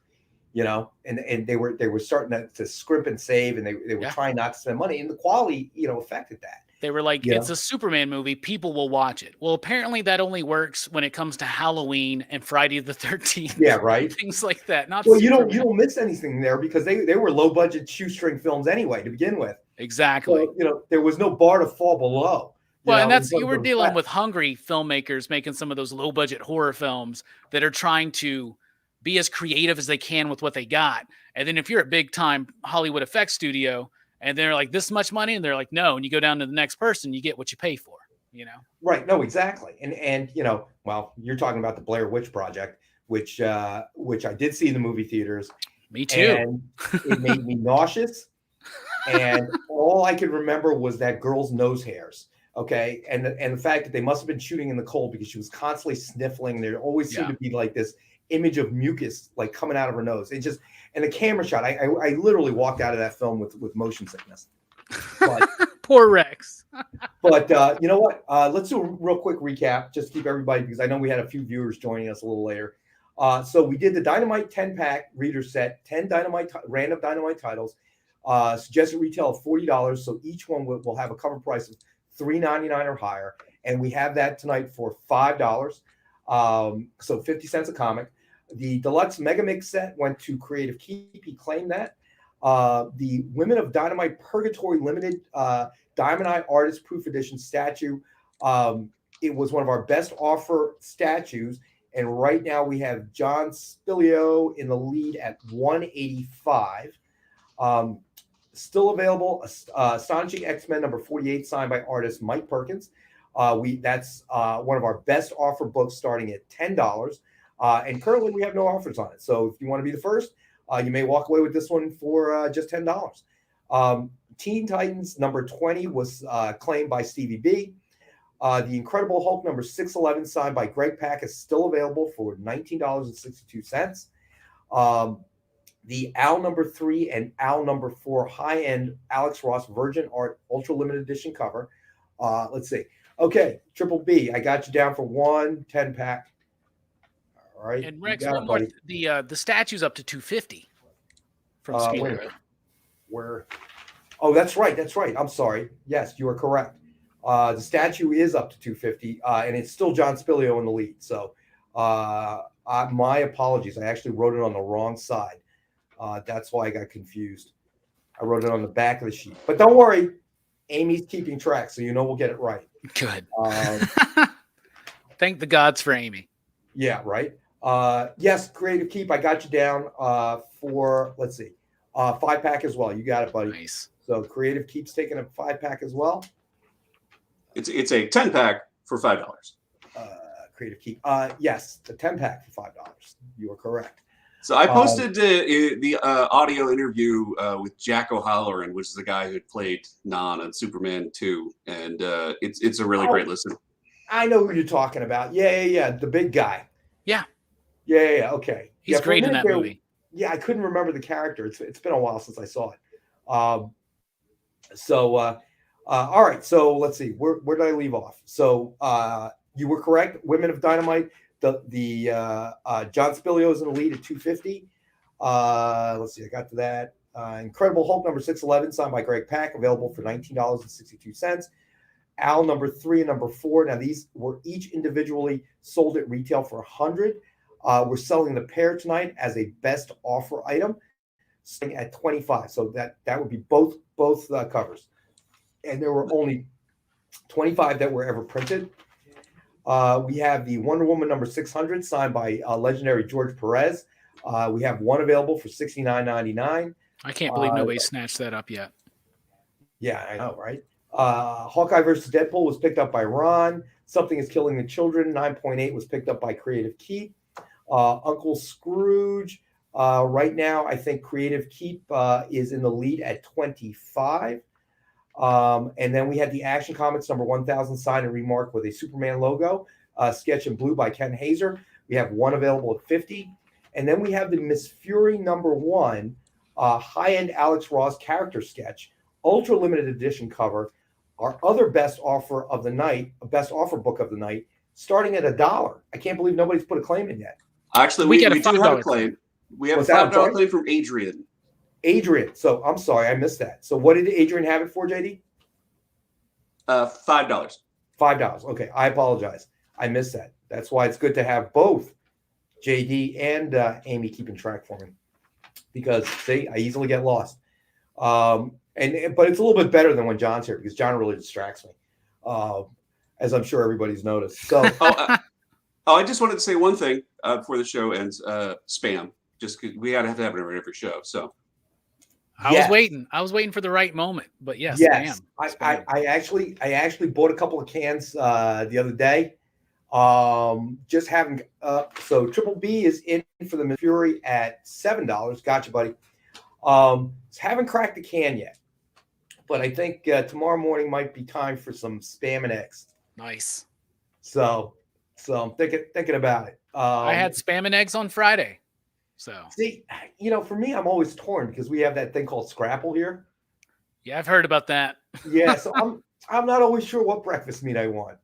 And they were starting to scrimp and save, and they were trying not to spend money, and the quality, affected that. They were like, it's a Superman movie. People will watch it. Well, apparently that only works when it comes to Halloween and Friday the 13th. Yeah, right. Things like that. You don't miss anything there, because they were low budget shoestring films anyway to begin with. Exactly. So, there was no bar to fall below. And you were dealing with hungry filmmakers making some of those low budget horror films that are trying to be as creative as they can with what they got. And then if you're a big time Hollywood effects studio And they're like, this much money, and they're like, no. And you go down to the next person, you get what you pay for. Right. No, exactly. And well, you're talking about the Blair Witch Project, which I did see in the movie theaters. Me too. And it made me nauseous. And all I could remember was that girl's nose hairs. Okay. And the fact that they must have been shooting in the cold because she was constantly sniffling. There always seemed to be like this image of mucus like coming out of her nose. It just, and the camera shot, I literally walked out of that film with motion sickness. But, poor Rex. But you know what? Let's do a real quick recap, just to keep everybody, because I know we had a few viewers joining us a little later. So we did the Dynamite 10-pack reader set, 10 random Dynamite titles, suggested retail of $40. So each one will have a cover price of $3.99 or higher, and we have that tonight for $5. So 50 cents a comic. The deluxe Mega Mix set went to Creative Keep. He claimed that. The Women of Dynamite Purgatory Limited Diamond Eye Artist Proof Edition statue. It was one of our best offer statues. And right now we have John Spillio in the lead at $185. Still available, Astonishing X-Men number 48, signed by artist Mike Perkins. That's one of our best offer books starting at $10. And currently we have no offers on it. So if you want to be the first, you may walk away with this one for just $10. Teen Titans number 20 was claimed by Stevie B. The Incredible Hulk number 611, signed by Greg Pak, is still available for $19.62. The Al number 3 and Al number 4 high-end Alex Ross Virgin Art Ultra Limited Edition cover. Let's see. Okay, Triple B, I got you down for 1 10-pack. All right. And Rex, one more. The statue's up to $250 from Speedway. Where? Oh, that's right. That's right. I'm sorry. Yes, you are correct. The statue is up to $250, and it's still John Spillio in the lead. So my apologies. I actually wrote it on the wrong side. That's why I got confused. I wrote it on the back of the sheet. But don't worry. Amy's keeping track, so we'll get it right. Good. Thank the gods for Amy. Yeah, right. Yes, Creative Keep, I got you down for, let's see, 5-pack as well. You got it, buddy. Nice. So Creative Keep's taking a 5-pack as well. It's a 10-pack for $5. Creative Keep. Yes, the 10-pack for $5. You are correct. So I posted the audio interview with Jack O'Halloran, which is the guy who played Non on Superman 2, and it's a really great listen. I know who you're talking about. Yeah. The big guy. Yeah. Yeah. Okay. He's great in that movie. Yeah, I couldn't remember the character. It's been a while since I saw it. All right. So let's see. Where did I leave off? So you were correct. Women of Dynamite. The John Spillio is in the lead at $250. Let's see. I got to that. Incredible Hulk number 611, signed by Greg Pak, available for $19.62. Al number 3 and number 4. Now these were each individually sold at retail for $100. We're selling the pair tonight as a best offer item, starting at $25. So that would be both covers. And there were only 25 that were ever printed. We have the Wonder Woman number 600, signed by legendary George Perez. We have one available for $69.99. I can't believe nobody snatched that up yet. Yeah, I know, right? Hawkeye versus Deadpool was picked up by Ron. Something is Killing the Children, 9.8, was picked up by Creative Keep. Uncle Scrooge, right now, I think Creative Keep is in the lead at 25. And then we had the Action Comics number 1000, signed and remarked with a Superman logo, sketch in blue by Ken Hazer. We have one available at 50. And then we have the Miss Fury number 1, high-end Alex Ross character sketch, ultra limited edition cover. Our other best offer of the night, best offer book of the night, starting at $1. I can't believe nobody's put a claim in yet. Actually, we do have a claim. We have a $5 claim from Adrian. So I'm sorry, I missed that. So what did Adrian have it for, JD? $5. $5. Okay, I apologize. I missed that. That's why it's good to have both JD and Amy keeping track for me, because see, I easily get lost. But it's a little bit better than when John's here, because John really distracts me, as I'm sure everybody's noticed. So, I just wanted to say one thing before the show ends. Spam. Just we gotta have to have it every show. So, I was waiting. I was waiting for the right moment. But yes, yes, spam. I actually bought a couple of cans the other day. Just having so Triple B is in for the Fury at $7. Gotcha, buddy. Haven't cracked the can yet, but I think tomorrow morning might be time for some spam and eggs. Nice. So I'm thinking about it. I had spam and eggs on Friday. So see, for me, I'm always torn because we have that thing called Scrapple here. Yeah, I've heard about that. Yeah, so I'm not always sure what breakfast meat I want.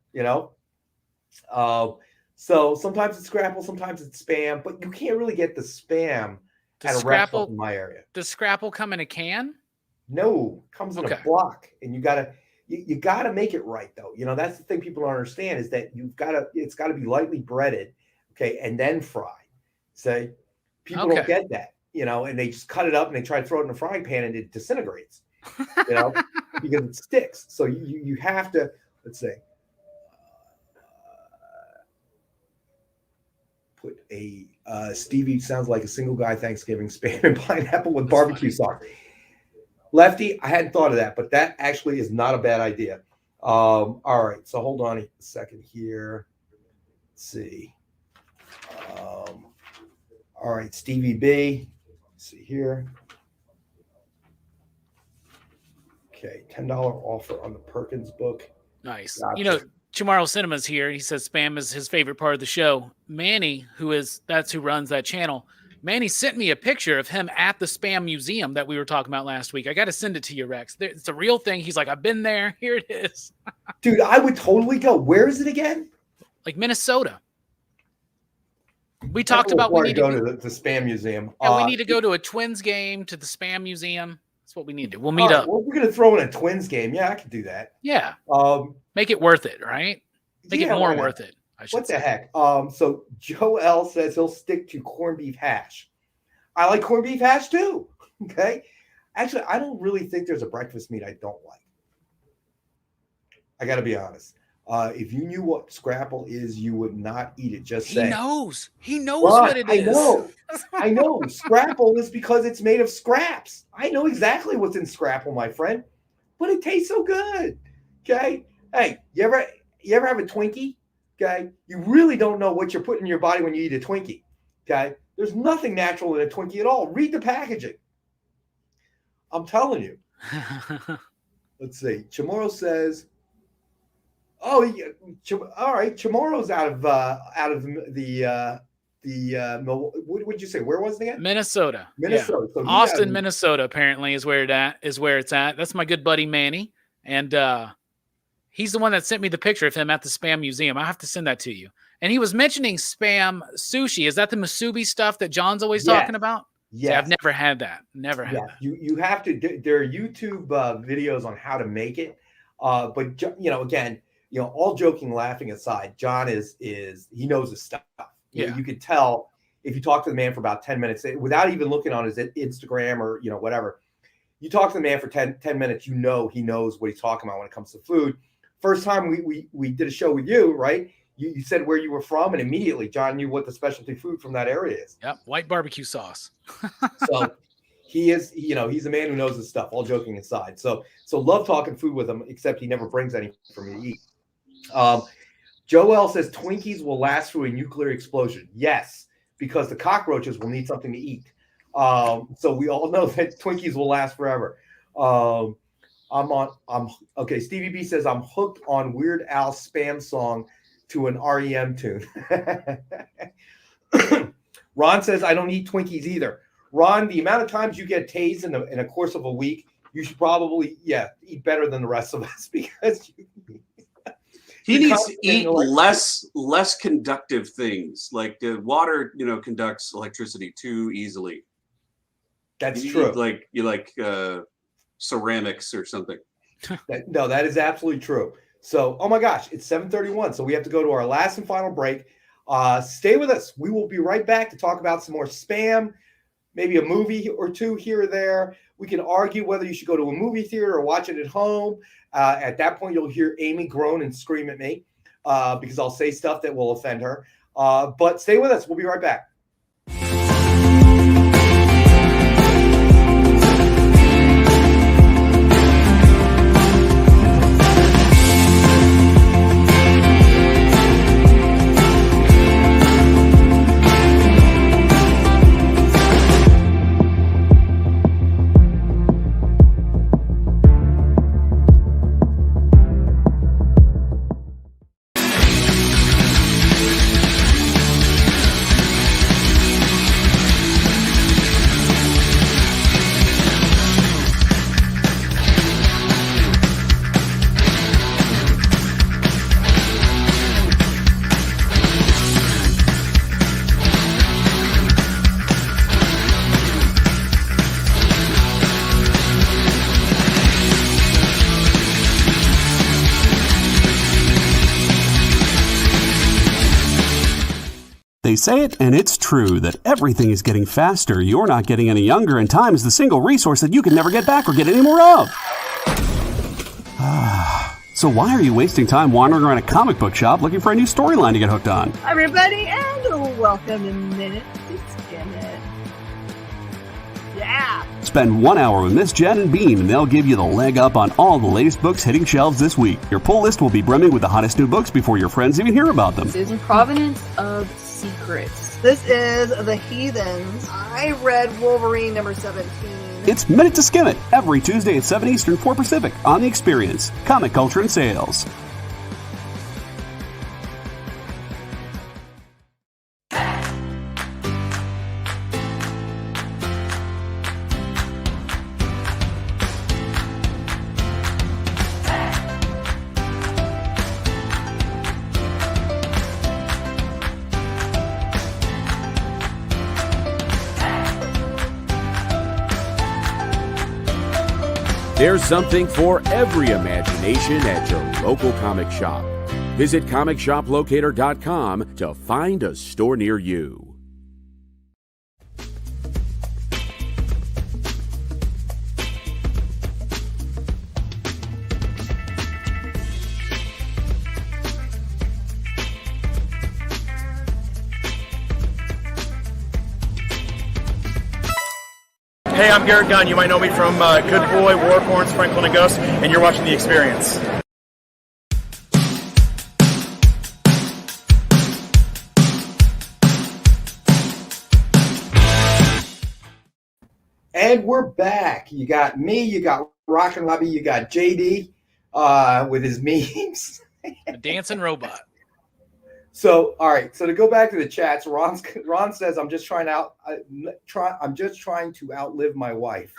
So sometimes it's Scrapple, sometimes it's spam, but you can't really get the spam at a restaurant in my area. Does Scrapple come in a can? No, it comes in a block, and you gotta make it right though. That's the thing people don't understand is that it's gotta be lightly breaded, okay, and then fried. Say people don't get that, and they just cut it up and they try to throw it in a frying pan and it disintegrates, because it sticks. So you have to, let's say, put a Stevie sounds like a single guy Thanksgiving spam and pineapple with barbecue sauce. Lefty, I hadn't thought of that, but that actually is not a bad idea. All right, so hold on a second here. Let's see. All right, Stevie B. Let's see here. Okay, $10 offer on the Perkins book. Nice. Gotcha. Tomorrow Cinema's here. He says spam is his favorite part of the show. Manny, that's who runs that channel. Manny sent me a picture of him at the Spam Museum that we were talking about last week. I got to send it to you, Rex. It's a real thing. He's like, I've been there. Here it is. Dude, I would totally go. Where is it again? Like Minnesota. We talked about we need to go to the Spam Museum. Yeah, we need to go to a Twins game, to the Spam Museum. That's what we need to do. We'll meet up. Well, we're going to throw in a Twins game. Yeah, I can do that. Yeah. Make it worth it, right? Make it more worth it. What the heck? So Joe L says he'll stick to corned beef hash. I like corned beef hash too. Okay. Actually, I don't really think there's a breakfast meat I don't like. I got to be honest. If you knew what Scrapple is, you would not eat it. Just say. He knows. He knows what it is. I know. Scrapple is because it's made of scraps. I know exactly what's in Scrapple, my friend. But it tastes so good. Okay. Hey, you ever have a Twinkie? Okay. You really don't know what you're putting in your body when you eat a Twinkie. Okay. There's nothing natural in a Twinkie at all. Read the packaging. I'm telling you. Let's see. Chamorro says, "Oh, yeah, all right. Chamorro's out of the what would you say? Where was it again? Minnesota. Minnesota. Yeah. So Austin, Minnesota. Apparently is where it's at. That's my good buddy Manny, and he's the one that sent me the picture of him at the Spam Museum. I have to send that to you. And he was mentioning Spam sushi. Is that the musubi stuff that John's always talking about? Yeah, See, I've never had that. Never had that. You have to. There are YouTube videos on how to make it. But again, all joking, laughing aside, John is he knows his stuff. You could tell if you talk to the man for about 10 minutes without even looking on his Instagram or whatever. You talk to the man for 10 minutes, he knows what he's talking about when it comes to food. First time we did a show with you, right? You said where you were from, and immediately John knew what the specialty food from that area is. Yep, white barbecue sauce. So he's a man who knows his stuff, all joking aside. So love talking food with him, except he never brings any for me to eat. Joel says Twinkies will last through a nuclear explosion. Yes, because the cockroaches will need something to eat. So we all know that Twinkies will last forever. Okay. Stevie B says I'm hooked on Weird Al's Spam song to an REM tune. Ron says I don't eat Twinkies either. Ron, the amount of times you get tased in a course of a week, you should probably eat better than the rest of us because he needs to eat less conductive things, like the water. Conducts electricity too easily. That's true. You like ceramics or something. No, that is absolutely true. So, oh my gosh, it's 7:31. So we have to go to our last and final break. Stay with us. We will be right back to talk about some more spam, maybe a movie or two here or there. We can argue whether you should go to a movie theater or watch it at home. At that point, you'll hear Amy groan and scream at me because I'll say stuff that will offend her. But stay with us. We'll be right back. They say it, and it's true, that everything is getting faster. You're not getting any younger, and time is the single resource that you can never get back or get any more of. So why are you wasting time wandering around a comic book shop looking for a new storyline to get hooked on? Hi, everybody, and welcome to Minute to Skin It. Yeah. Spend 1 hour with Miss Jen and Bean, and they'll give you the leg up on all the latest books hitting shelves this week. Your pull list will be brimming with the hottest new books before your friends even hear about them. Susan Provenance of Secrets. This is The Heathens. I read Wolverine number 17. It's Minute to Skim It, every Tuesday at 7 Eastern, 4 Pacific, on The Experience, Comic Culture and Sales. There's something for every imagination at your local comic shop. Visit comicshoplocator.com to find a store near you. Hey, I'm Garrett Gunn. You might know me from Good Boy, Warcorns, Franklin and Gus, and you're watching The Experience. And we're back. You got me, you got Rockin' Robbie, you got JD with his memes. A dancing robot. So, all right. So to go back to the chats, Ron says, "I'm just trying to outlive my wife."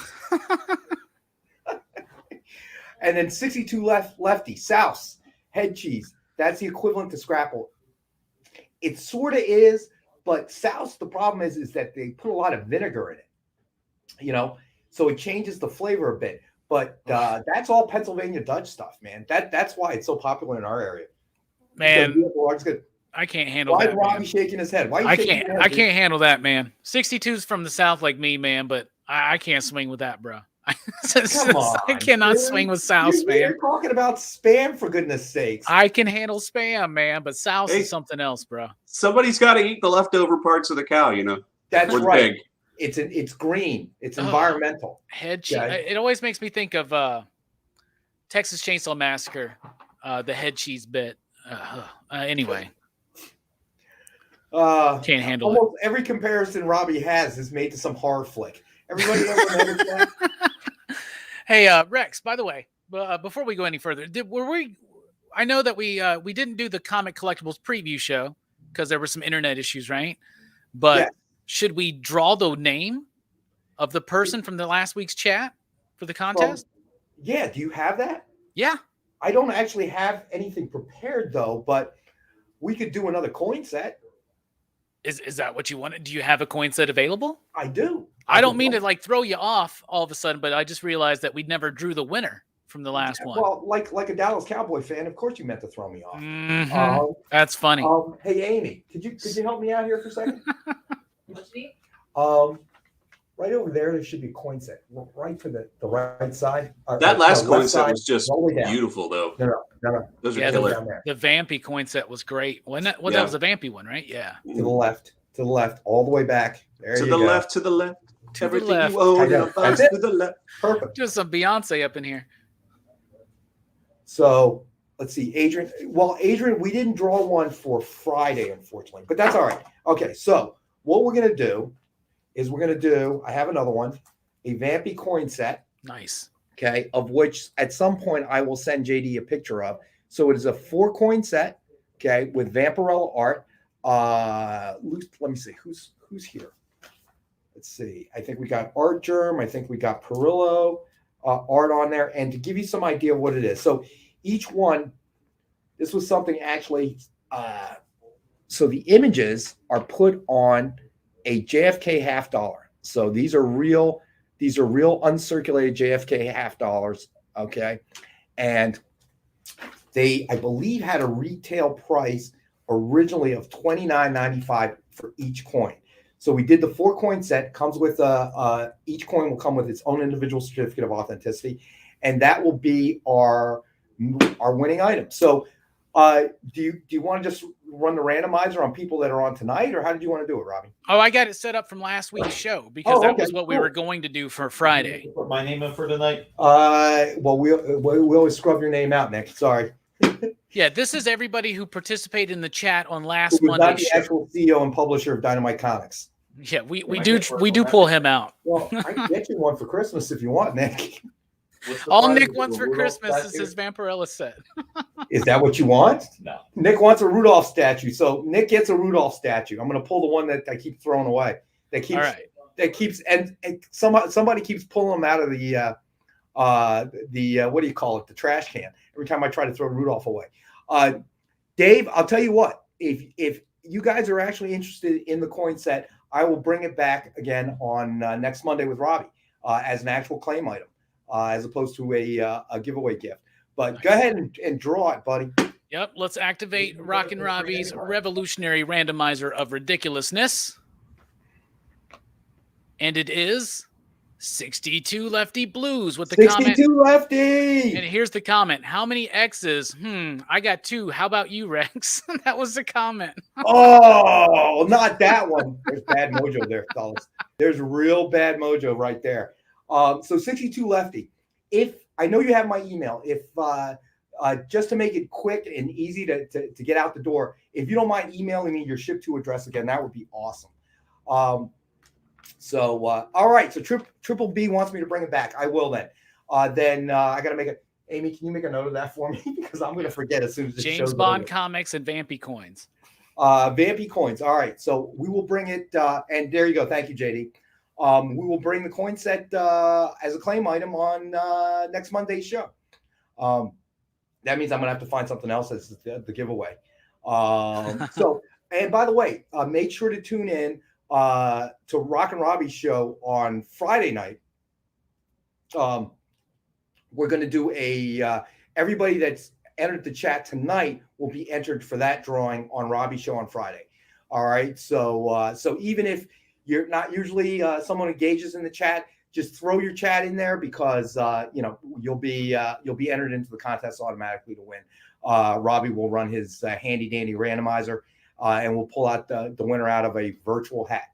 And then 62 lefty Souse head cheese. That's the equivalent to Scrapple. It sort of is, but Souse. The problem is that they put a lot of vinegar in it. So it changes the flavor a bit. But that's all Pennsylvania Dutch stuff, man. That's why it's so popular in our area. Man. I can't handle that. Why is Robbie shaking his head? I can't handle that, man. 62's from the South like me, man, but I can't swing with that, bro. Come on, I cannot swing with South, man. You're talking about spam, for goodness sakes. I can handle spam, man, but South is something else, bro. Somebody's got to eat the leftover parts of the cow, That's We're right. Big. It's green. It's environmental. Head cheese. It always makes me think of Texas Chainsaw Massacre, the head cheese bit. Anyway. Can't handle almost it. Every comparison Robbie has is made to some horror flick. Everybody else remembers that? Hey, Rex, by the way, before we go any further, I know that we didn't do the Comic Collectables preview show because there were some internet issues, right? But should we draw the name of the person from the last week's chat for the contest? Yeah, do you have that? Yeah. I don't actually have anything prepared though, but we could do another coin set. Is that what you wanted? Do you have a coin set available? I do. I don't mean to throw you off all of a sudden, but I just realized that we never drew the winner from the last one. Well, like a Dallas Cowboy fan, of course you meant to throw me off. Mm-hmm. That's funny. Hey Amy, could you help me out here for a second? What you need? Right over there should be a coin set. Right to the right side. That last coin set was just beautiful, though. No. Those are killer. The Vampy coin set was great. That was a Vampy one, right? Yeah. To the left, all the way back. There you go. To the left. To Everything the left. you own to the left. Perfect. Just some Beyonce up in here. So let's see, Adrian. Well, Adrian, we didn't draw one for Friday, unfortunately, but that's all right. Okay, so what we're gonna do is I have another one, a Vampy coin set. Nice. Okay, of which at some point I will send JD a picture of. So it is a 4 coin set, okay, with Vampirella art. Let me see who's here. Let's see. I think we got Art Germ. I think we got Perillo art on there. And to give you some idea of what it is, so each one, this was something actually. So the images are put on a JFK $50. So these are real uncirculated JFK $50. Okay. And they, I believe, had a retail price originally of $29.95 for each coin. So we did the 4-coin set. Comes with each coin will come with its own individual certificate of authenticity, and that will be our winning item. So do you want to just run the randomizer on people that are on tonight, or how did you want to do it, Robbie? Oh, I got it set up from last week's show because that was what we were going to do for Friday. Put my name in for tonight. Well, we always scrub your name out, Nick. Sorry. Yeah, this is everybody who participated in the chat on last Who was Monday's not the show. actual CEO and publisher of Dynamite Comics. Yeah, we do pull him out. Well, I can get you one for Christmas if you want, Nick. All Nick wants for Christmas is his Vampirella set. Is that what you want? No. Nick wants a Rudolph statue, so Nick gets a Rudolph statue. I'm going to pull the one that I keep throwing away. That keeps and somebody keeps pulling them out of the what do you call it? The trash can. Every time I try to throw Rudolph away. Dave, I'll tell you what. If you guys are actually interested in the coin set, I will bring it back again on next Monday with Robbie as an actual claim item, as opposed to a giveaway gift. But go ahead and draw it, buddy. Yep, let's activate Rockin' Robbie's revolutionary randomizer of ridiculousness. And it is 62 Lefty Blues with the 62 comment. Lefty! And here's the comment. How many X's? I got 2. How about you, Rex? That was the comment. Oh, not that one. There's bad mojo there, fellas. There's real bad mojo right there. So 62 Lefty. If I know you have my email, if just to make it quick and easy to get out the door, if you don't mind emailing me your ship to address again, that would be awesome. All right. So Triple B wants me to bring it back. I will then. Then I got to make it. Amy, can you make a note of that for me? Because I'm going to forget as soon as the James show's Bond over. Comics and Vampy Coins. Vampy Coins. All right. So we will bring it. And there you go. Thank you, JD. We will bring the coin set as a claim item on next Monday's show. That means I'm going to have to find something else as the giveaway. And by the way, make sure to tune in to Rockin' Robbie's show on Friday night. We're going to do everybody that's entered the chat tonight will be entered for that drawing on Robbie's show on Friday. All right. So even if you're not usually someone engages in the chat, just throw your chat in there because you'll be entered into the contest automatically to win. Robbie will run his handy dandy randomizer and we'll pull out the winner out of a virtual hat.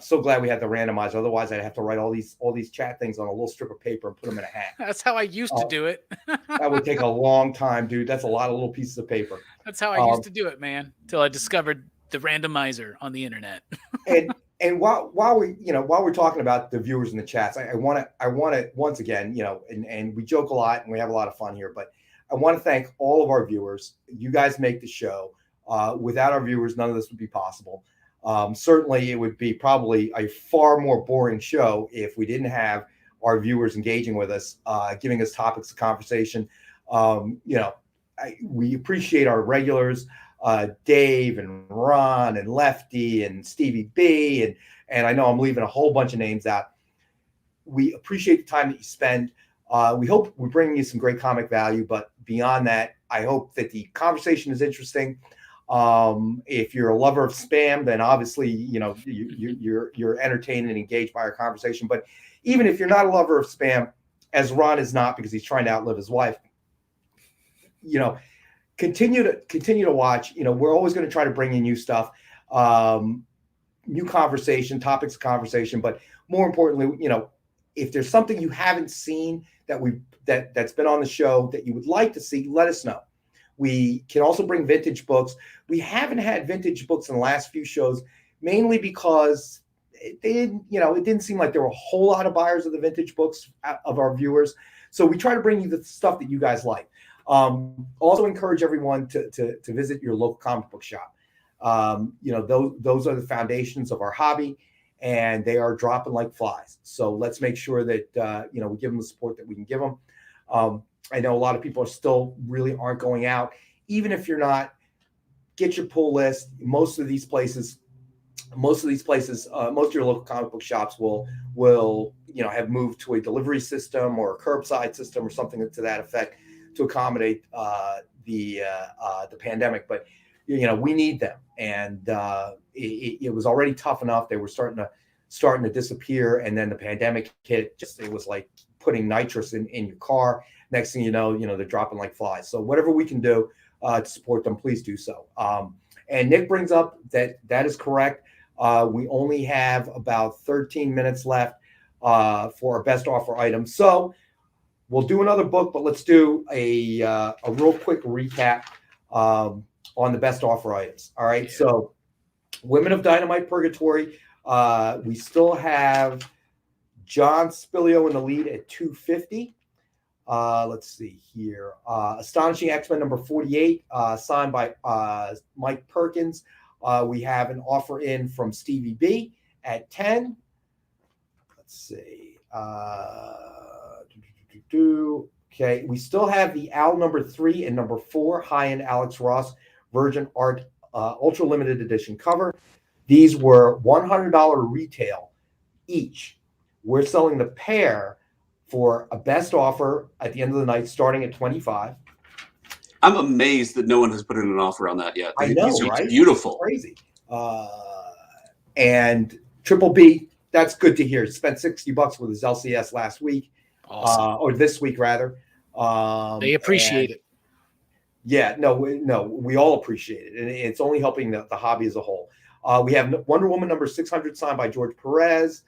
So glad we had the randomizer. Otherwise, I'd have to write all these chat things on a little strip of paper and put them in a hat. That's how I used to do it. That would take a long time, dude. That's a lot of little pieces of paper. That's how I used to do it, man. Until I discovered the randomizer on the internet. and while we're talking about the viewers in the chats, I want to once again, and we joke a lot and we have a lot of fun here, but I want to thank all of our viewers. You guys make the show. Without our viewers, none of this would be possible. Certainly, it would be probably a far more boring show if we didn't have our viewers engaging with us, giving us topics of conversation. We appreciate our regulars, Dave and Ron and Lefty and Stevie B, and I know I'm leaving a whole bunch of names out. We appreciate the time that you spend. We hope we're bringing you some great comic value, but beyond that, I hope that the conversation is interesting. If you're a lover of spam, then obviously, you're entertained and engaged by our conversation. But even if you're not a lover of spam, as Ron is not because he's trying to outlive his wife, continue to watch. We're always going to try to bring in new stuff, new conversation, topics of conversation. But more importantly, if there's something you haven't seen that's been on the show that you would like to see, let us know. We can also bring vintage books. We haven't had vintage books in the last few shows, mainly because it didn't seem like there were a whole lot of buyers of the vintage books of our viewers. So we try to bring you the stuff that you guys like. Also encourage everyone to visit your local comic book shop. Those are the foundations of our hobby, and they are dropping like flies. So let's make sure that we give them the support that we can give them. I know a lot of people still really aren't going out. Even if you're not, get your pull list. Most of these places, most of your local comic book shops will have moved to a delivery system or a curbside system or something to that effect to accommodate the pandemic. But we need them. And it was already tough enough. They were starting to disappear. And then the pandemic hit. It was like putting nitrous in your car. Next thing you know, they're dropping like flies. So whatever we can do to support them, please do so. And Nick brings up that is correct. We only have about 13 minutes left for our best offer items. So we'll do another book, but let's do a real quick recap on the best offer items. All right. Yeah. So Women of Dynamite Purgatory. We still have John Spillio in the lead at $250. Let's see here. Astonishing X-Men number 48, signed by Mike Perkins. We have an offer in from Stevie B at 10. Let's see. Okay, we still have the Owl number 3 and number 4, high-end Alex Ross Virgin Art Ultra Limited Edition cover. These were $100 retail each. We're selling the pair for a best offer at the end of the night, starting at $25. I'm amazed that no one has put in an offer on that yet. I know, These are right? Beautiful. It's crazy. And Triple B, that's good to hear. Spent $60 with his LCS last week, or this week rather. They appreciate it. Yeah, we all appreciate it, and it's only helping the hobby as a whole. We have Wonder Woman number 600 signed by George Perez.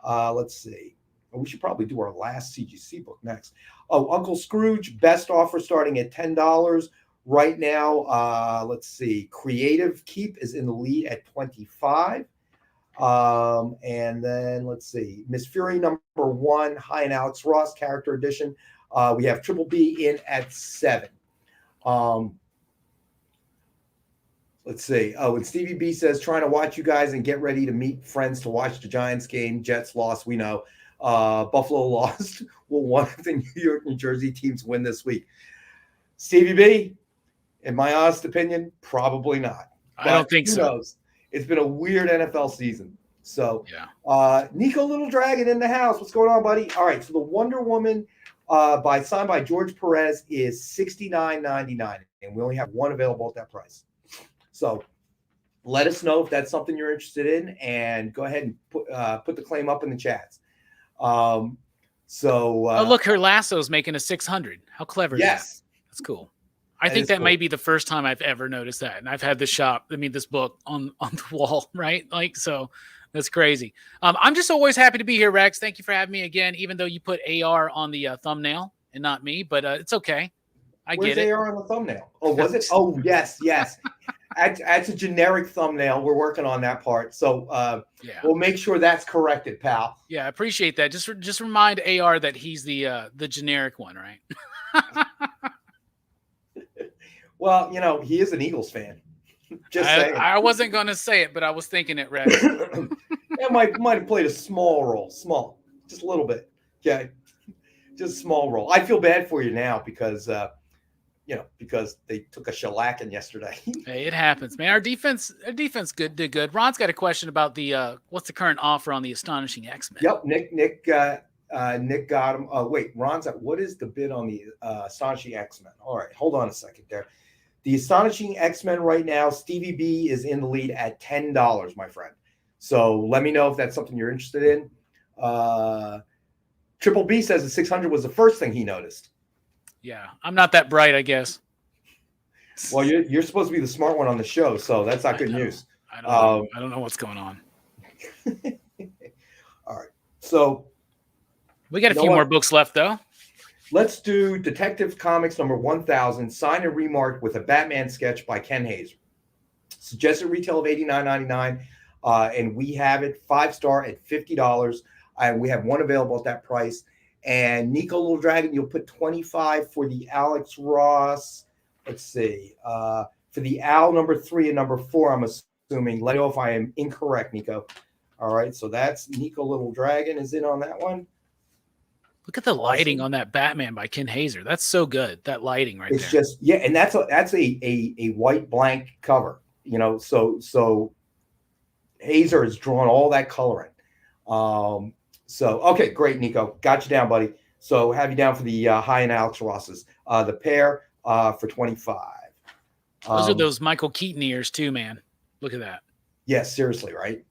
Let's see. We should probably do our last CGC book next. Oh, Uncle Scrooge, best offer starting at $10 right now. Let's see. Creative Keep is in the lead at $25. And then let's see. Miss Fury number 1, High and Alex Ross character edition. We have Triple B in at $7. Let's see. Oh, and Stevie B says, trying to watch you guys and get ready to meet friends to watch the Giants game. Jets lost, we know. Buffalo lost. Will one of the New York, New Jersey teams win this week? Stevie B, in my honest opinion, probably not. I don't think so. Knows? It's been a weird NFL season. So, Nico Little Dragon in the house. What's going on, buddy? All right. So the Wonder Woman signed by George Perez is $69.99, and we only have one available at that price. So let us know if that's something you're interested in, and go ahead and put the claim up in the chats. Oh, look, her lasso's making a 600. How clever is that? That's cool. I think that might be the first time I've ever noticed that. And I've had this book on the wall, right? Like, so that's crazy. I'm just always happy to be here, Rex. Thank you for having me again, even though you put AR on the thumbnail and not me, but it's okay. Where's get it. AR on the thumbnail? Oh, was it? Oh, yes. That's a generic thumbnail. We're working on that part. So we'll make sure that's corrected, pal. Yeah, I appreciate that. Just remind AR that he's the generic one, right? Well, he is an Eagles fan. Just saying. I wasn't going to say it, but I was thinking it, Rex. That might have played a small role. Small. Just a little bit. Okay. Just a small role. I feel bad for you now because because they took a shellacking yesterday. Hey, it happens, man. Our defense did good. Ron's got a question about the what's the current offer on the Astonishing X-Men? Yep, Nick got him. Wait, Ron's at what is the bid on the Astonishing X-Men? All right, hold on a second there. The Astonishing X-Men right now, Stevie B is in the lead at $10, my friend. So let me know if that's something you're interested in. Triple B says the 600 was the first thing he noticed. Yeah, I'm not that bright, I guess. Well, you're supposed to be the smart one on the show, so that's not good news. I don't know what's going on. All right, so we got a few more books left, though. Let's do Detective Comics number 1000, signed and remarked with a Batman sketch by Ken Hazer. Suggested retail of $89.99, and we have it 5-star at $50. And we have one available at that price. And Nico Little Dragon, you'll put $25 for the Alex Ross. Let's see. For the Al number 3 and number 4, I'm assuming. Let me know if I am incorrect, Nico. All right, so that's Nico Little Dragon is in on that one. Look at the lighting on that Batman by Ken Hazer. That's so good. That lighting right there. It's just and that's a white blank cover. So Hazer has drawn all that coloring. So, okay, great, Nico. Got you down, buddy. So have you down for the high and Alex Rosses. The pair for $25. Those are those Michael Keaton ears too, man. Look at that. Yeah, seriously, right?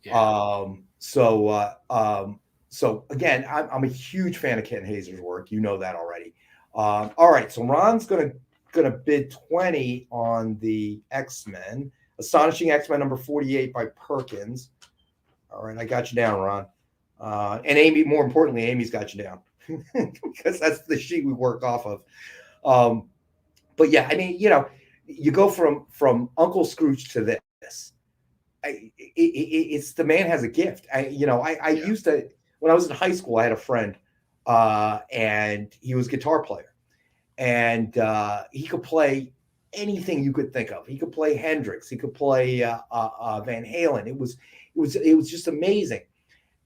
Yeah. So again, I'm a huge fan of Ken Hazer's work. You know that already. All right, so Ron's gonna bid 20 on the X-Men, Astonishing X-Men number 48 by Perkins. All right, I got you down, Ron. And Amy, more importantly, Amy's got you down because that's the sheet we work off of. But yeah, I mean, you go from Uncle Scrooge to this. It's the man has a gift. I used to, when I was in high school, I had a friend, and he was a guitar player, and he could play anything you could think of. He could play Hendrix. He could play Van Halen. It was just amazing.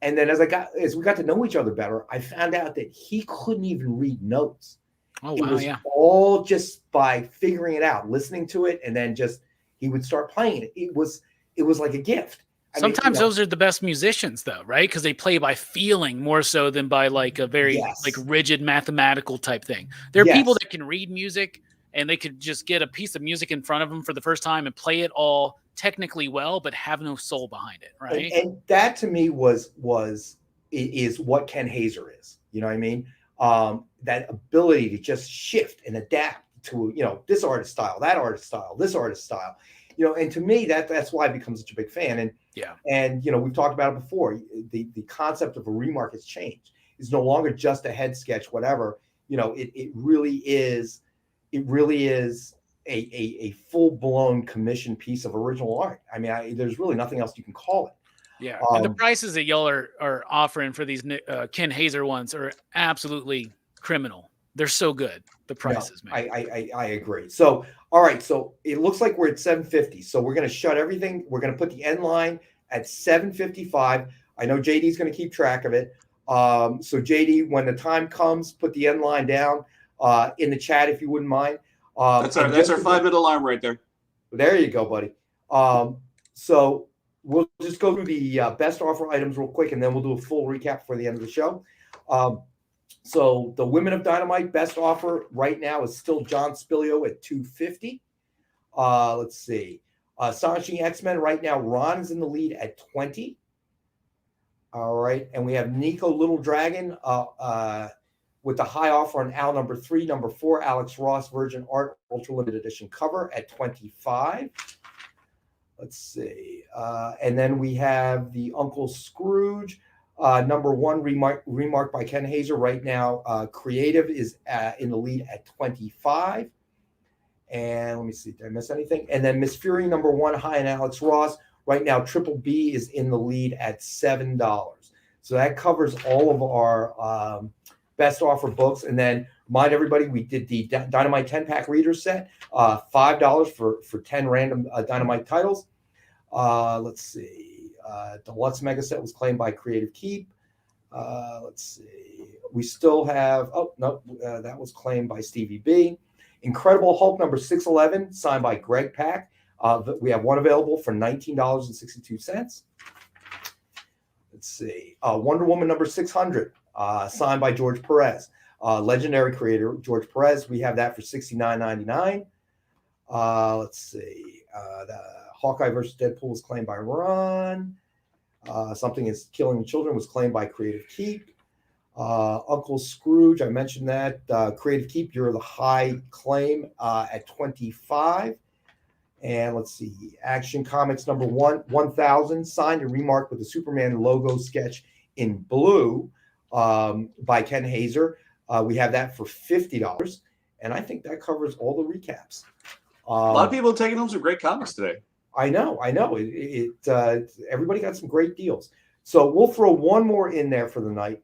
And then as we got to know each other better, I found out that he couldn't even read notes. Oh, it wow, was yeah. all just by figuring it out, listening to it, and then he would start playing it. It was like a gift. Sometimes those are the best musicians, though, right? Because they play by feeling more so than by like a very like rigid mathematical type thing. There are people that can read music and they could just get a piece of music in front of them for the first time and play it all technically well, but have no soul behind it, right? And that to me is what Ken Hazer is. You know what I mean? That ability to just shift and adapt to this artist style, that artist style, this artist style. And to me that's why I become such a big fan. And we've talked about it before. The concept of a remark has changed. It's no longer just a head sketch, whatever. It really is a full-blown commission piece of original art. I mean, there's really nothing else you can call it. Yeah, and the prices that y'all are offering for these Ken Hazer ones are absolutely criminal. They're so good. The prices, man. I agree. So, all right. So it looks like we're at 750. So we're going to shut everything. We're going to put the end line at 755. I know JD's going to keep track of it. So JD, when the time comes, put the end line down in the chat if you wouldn't mind. That's our 5-minute alarm right there. There you go, buddy. So we'll just go through the best offer items real quick, and then we'll do a full recap for the end of the show. So the Women of Dynamite best offer right now is still John Spilio at $250. Let's see. Astonishing X-Men right now, Ron is in the lead at $20. All right. And we have Nico Little Dragon with the high offer on Al number 3, number 4, Alex Ross Virgin Art Ultra Limited Edition cover at $25. Let's see. And then we have the Uncle Scrooge. Number 1, remarked by Ken Hazer right now. Creative is in the lead at $25. And let me see, did I miss anything? And then Miss Fury number 1, high and Alex Ross. Right now, Triple B is in the lead at $7. So that covers all of our best offer books. And then remind everybody, we did the Dynamite 10-pack reader set, $5 for 10 random Dynamite titles. Let's see. Deluxe Mega Set was claimed by Creative Keep. Let's see. We still have, that was claimed by Stevie B. Incredible Hulk number 611, signed by Greg Pak. We have one available for $19.62. Let's see. Wonder Woman number 600, signed by George Perez. Legendary creator George Perez. We have that for $69.99. Let's see. The Hawkeye versus Deadpool was claimed by Ron. Something is Killing Children was claimed by Creative Keep. Uncle Scrooge, I mentioned that. Creative Keep, you're the high claim at $25. And let's see. Action Comics number 1000, signed and remarked with the Superman logo sketch in blue by Ken Hazer. We have that for $50. And I think that covers all the recaps. A lot of people taking home some great comics today. I know. Everybody got some great deals. So we'll throw one more in there for the night.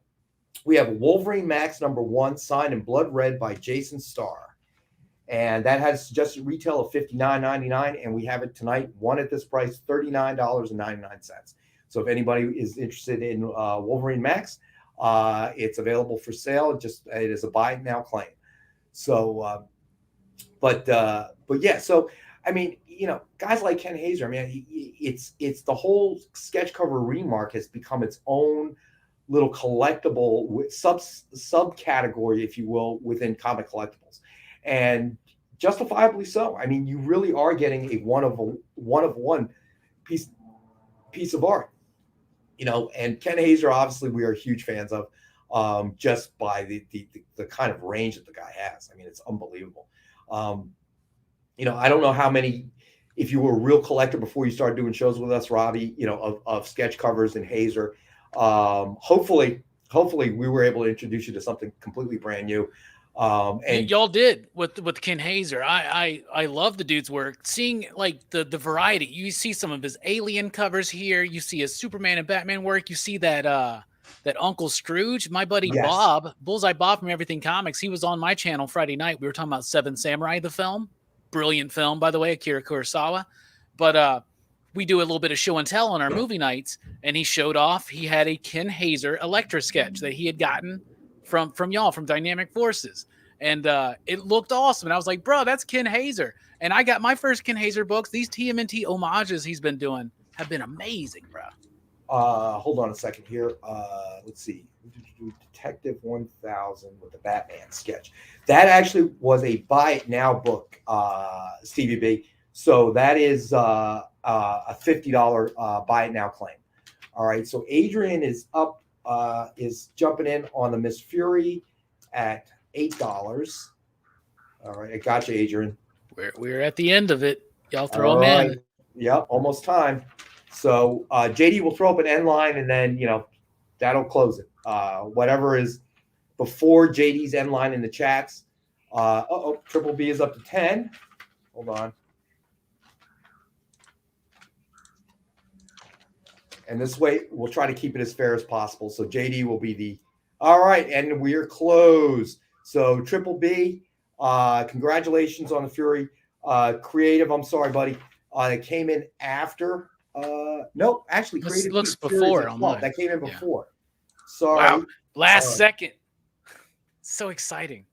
We have Wolverine Max number 1, signed in blood red by Jason Starr. And that has suggested retail of $59.99. And we have it tonight, one at this price, $39.99. So if anybody is interested in Wolverine Max, it's available for sale. It is a buy it now claim. So, but yeah, so, I mean, guys like Ken Hazer, I mean, it's the whole sketch cover remark has become its own little collectible subcategory, if you will, within comic collectibles. And justifiably so. I mean, you really are getting a one of one piece of art, you know. And Ken Hazer, obviously, we are huge fans of, just by the kind of range that the guy has. I mean, it's unbelievable. You know, I don't know how many, if you were a real collector before you started doing shows with us, Robbie, you know, of sketch covers and Hazer. Hopefully we were able to introduce you to something completely brand new. And y'all did with Ken Hazer. I love the dude's work. Seeing like the variety. You see some of his Alien covers here. You see his Superman and Batman work. You see that Uncle Scrooge. My buddy Bob, Bullseye Bob from Everything Comics. He was on my channel Friday night. We were talking about Seven Samurai, the film. Brilliant film, by the way, Akira Kurosawa. But we do a little bit of show and tell on our movie nights, and he showed off. He had a Ken Hazer Electra sketch that he had gotten from y'all, from Dynamic Forces. And it looked awesome. And I was like, bro, that's Ken Hazer. And I got my first Ken Hazer books. These TMNT homages he's been doing have been amazing, bro. Hold on a second here. Let's see. Detective 1000 with the Batman sketch. That actually was a buy it now book, Stevie B. So that is a $50 buy it now claim. All right. So Adrian is up, is jumping in on the Miss Fury at $8. All right. I got you, Adrian. We're at the end of it. Y'all throw them in. Yep. Almost time. So JD will throw up an end line, and then, you know, that'll close it. Whatever is before JD's end line in the chats. Triple B is up to 10. Hold on. And this way, we'll try to keep it as fair as possible. So JD will be the, all right, and we're closed. So Triple B, congratulations on the Fury. Creative, I'm sorry, buddy. It came in after. No, actually, Creative looks before. That came in before. Sorry. Wow. Last second. So exciting.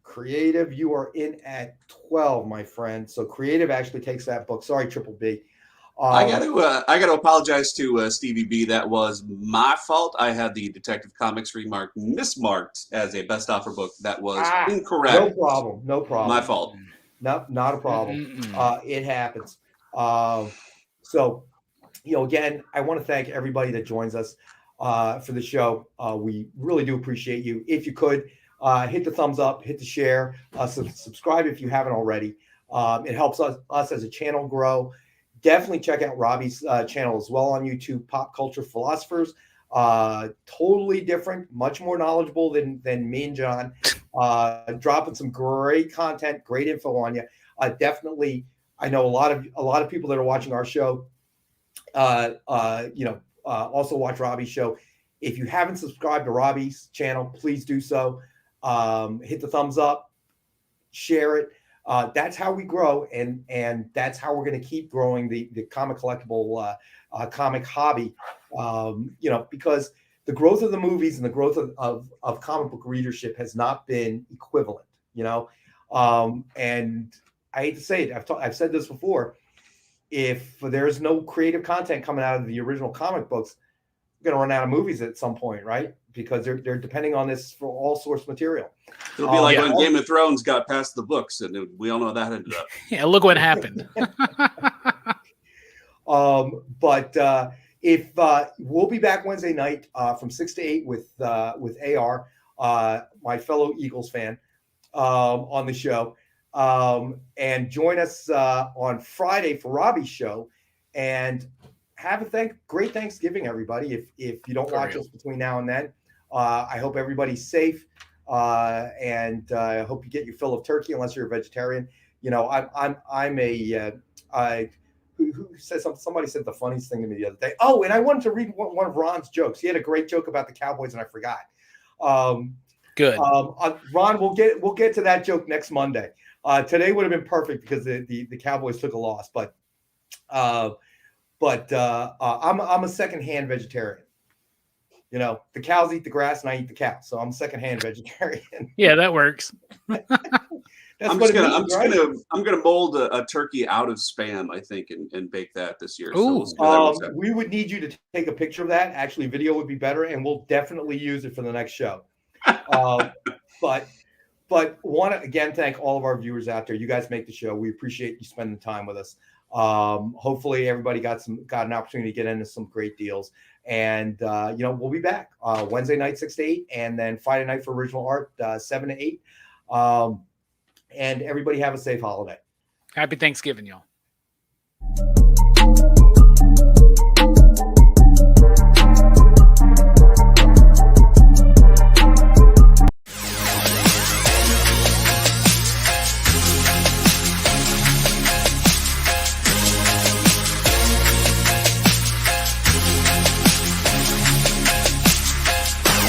Creative, you are in at 12, my friend. So Creative actually takes that book. Sorry, Triple B. I got to apologize to Stevie B. That was my fault. I had the Detective Comics mismarked as a best offer book. That was incorrect. No problem. No problem. My fault. No, not a problem. It happens. So, you know, again, I want to thank everybody that joins us for the show. We really do appreciate you. If you could, hit the thumbs up, hit the share, subscribe if you haven't already. It helps us as a channel grow. Definitely check out Robbie's channel as well on YouTube, Pop Culture Philosophers. Totally different, much more knowledgeable than me and John. Dropping some great content, great info on you. Definitely, I know a lot of people that are watching our show, also watch Robbie's show. If you haven't subscribed to Robbie's channel, please do so. Hit the thumbs up, share it. That's how we grow, and that's how we're going to keep growing the comic collectible comic hobby. Because the growth of the movies and the growth of comic book readership has not been equivalent. And I hate to say it, I've said this before. If there's no creative content coming out of the original comic books, we're going to run out of movies at some point, right? Because they're depending on this for all source material. It'll be like when Game of Thrones got past the books, and we all know that ended up. Yeah, look what happened. If we'll be back Wednesday night from 6 to 8 with AR, my fellow Eagles fan, on the show, and join us on Friday for Robbie's show, and have a great Thanksgiving, everybody. If you don't watch us between now and then, I hope everybody's safe, and I hope you get your fill of turkey, unless you're a vegetarian. Who said something? Somebody said the funniest thing to me the other day. Oh, and I wanted to read one of Ron's jokes. He had a great joke about the Cowboys, and I forgot. Good. Ron, we'll get to that joke next Monday. Today would have been perfect because the Cowboys took a loss, but I'm a secondhand vegetarian. The cows eat the grass and I eat the cow, so I'm a secondhand vegetarian. Yeah, that works. I'm gonna mold a turkey out of Spam, I think, and bake that this year. Ooh. So we would need you to take a picture of that. Actually, video would be better, and we'll definitely use it for the next show. But But want to again thank all of our viewers out there. You guys make the show. We appreciate you spending time with us. Hopefully everybody got an opportunity to get into some great deals. And we'll be back Wednesday night 6 to 8, and then Friday night for original art 7 to 8. And everybody have a safe holiday. Happy Thanksgiving, y'all.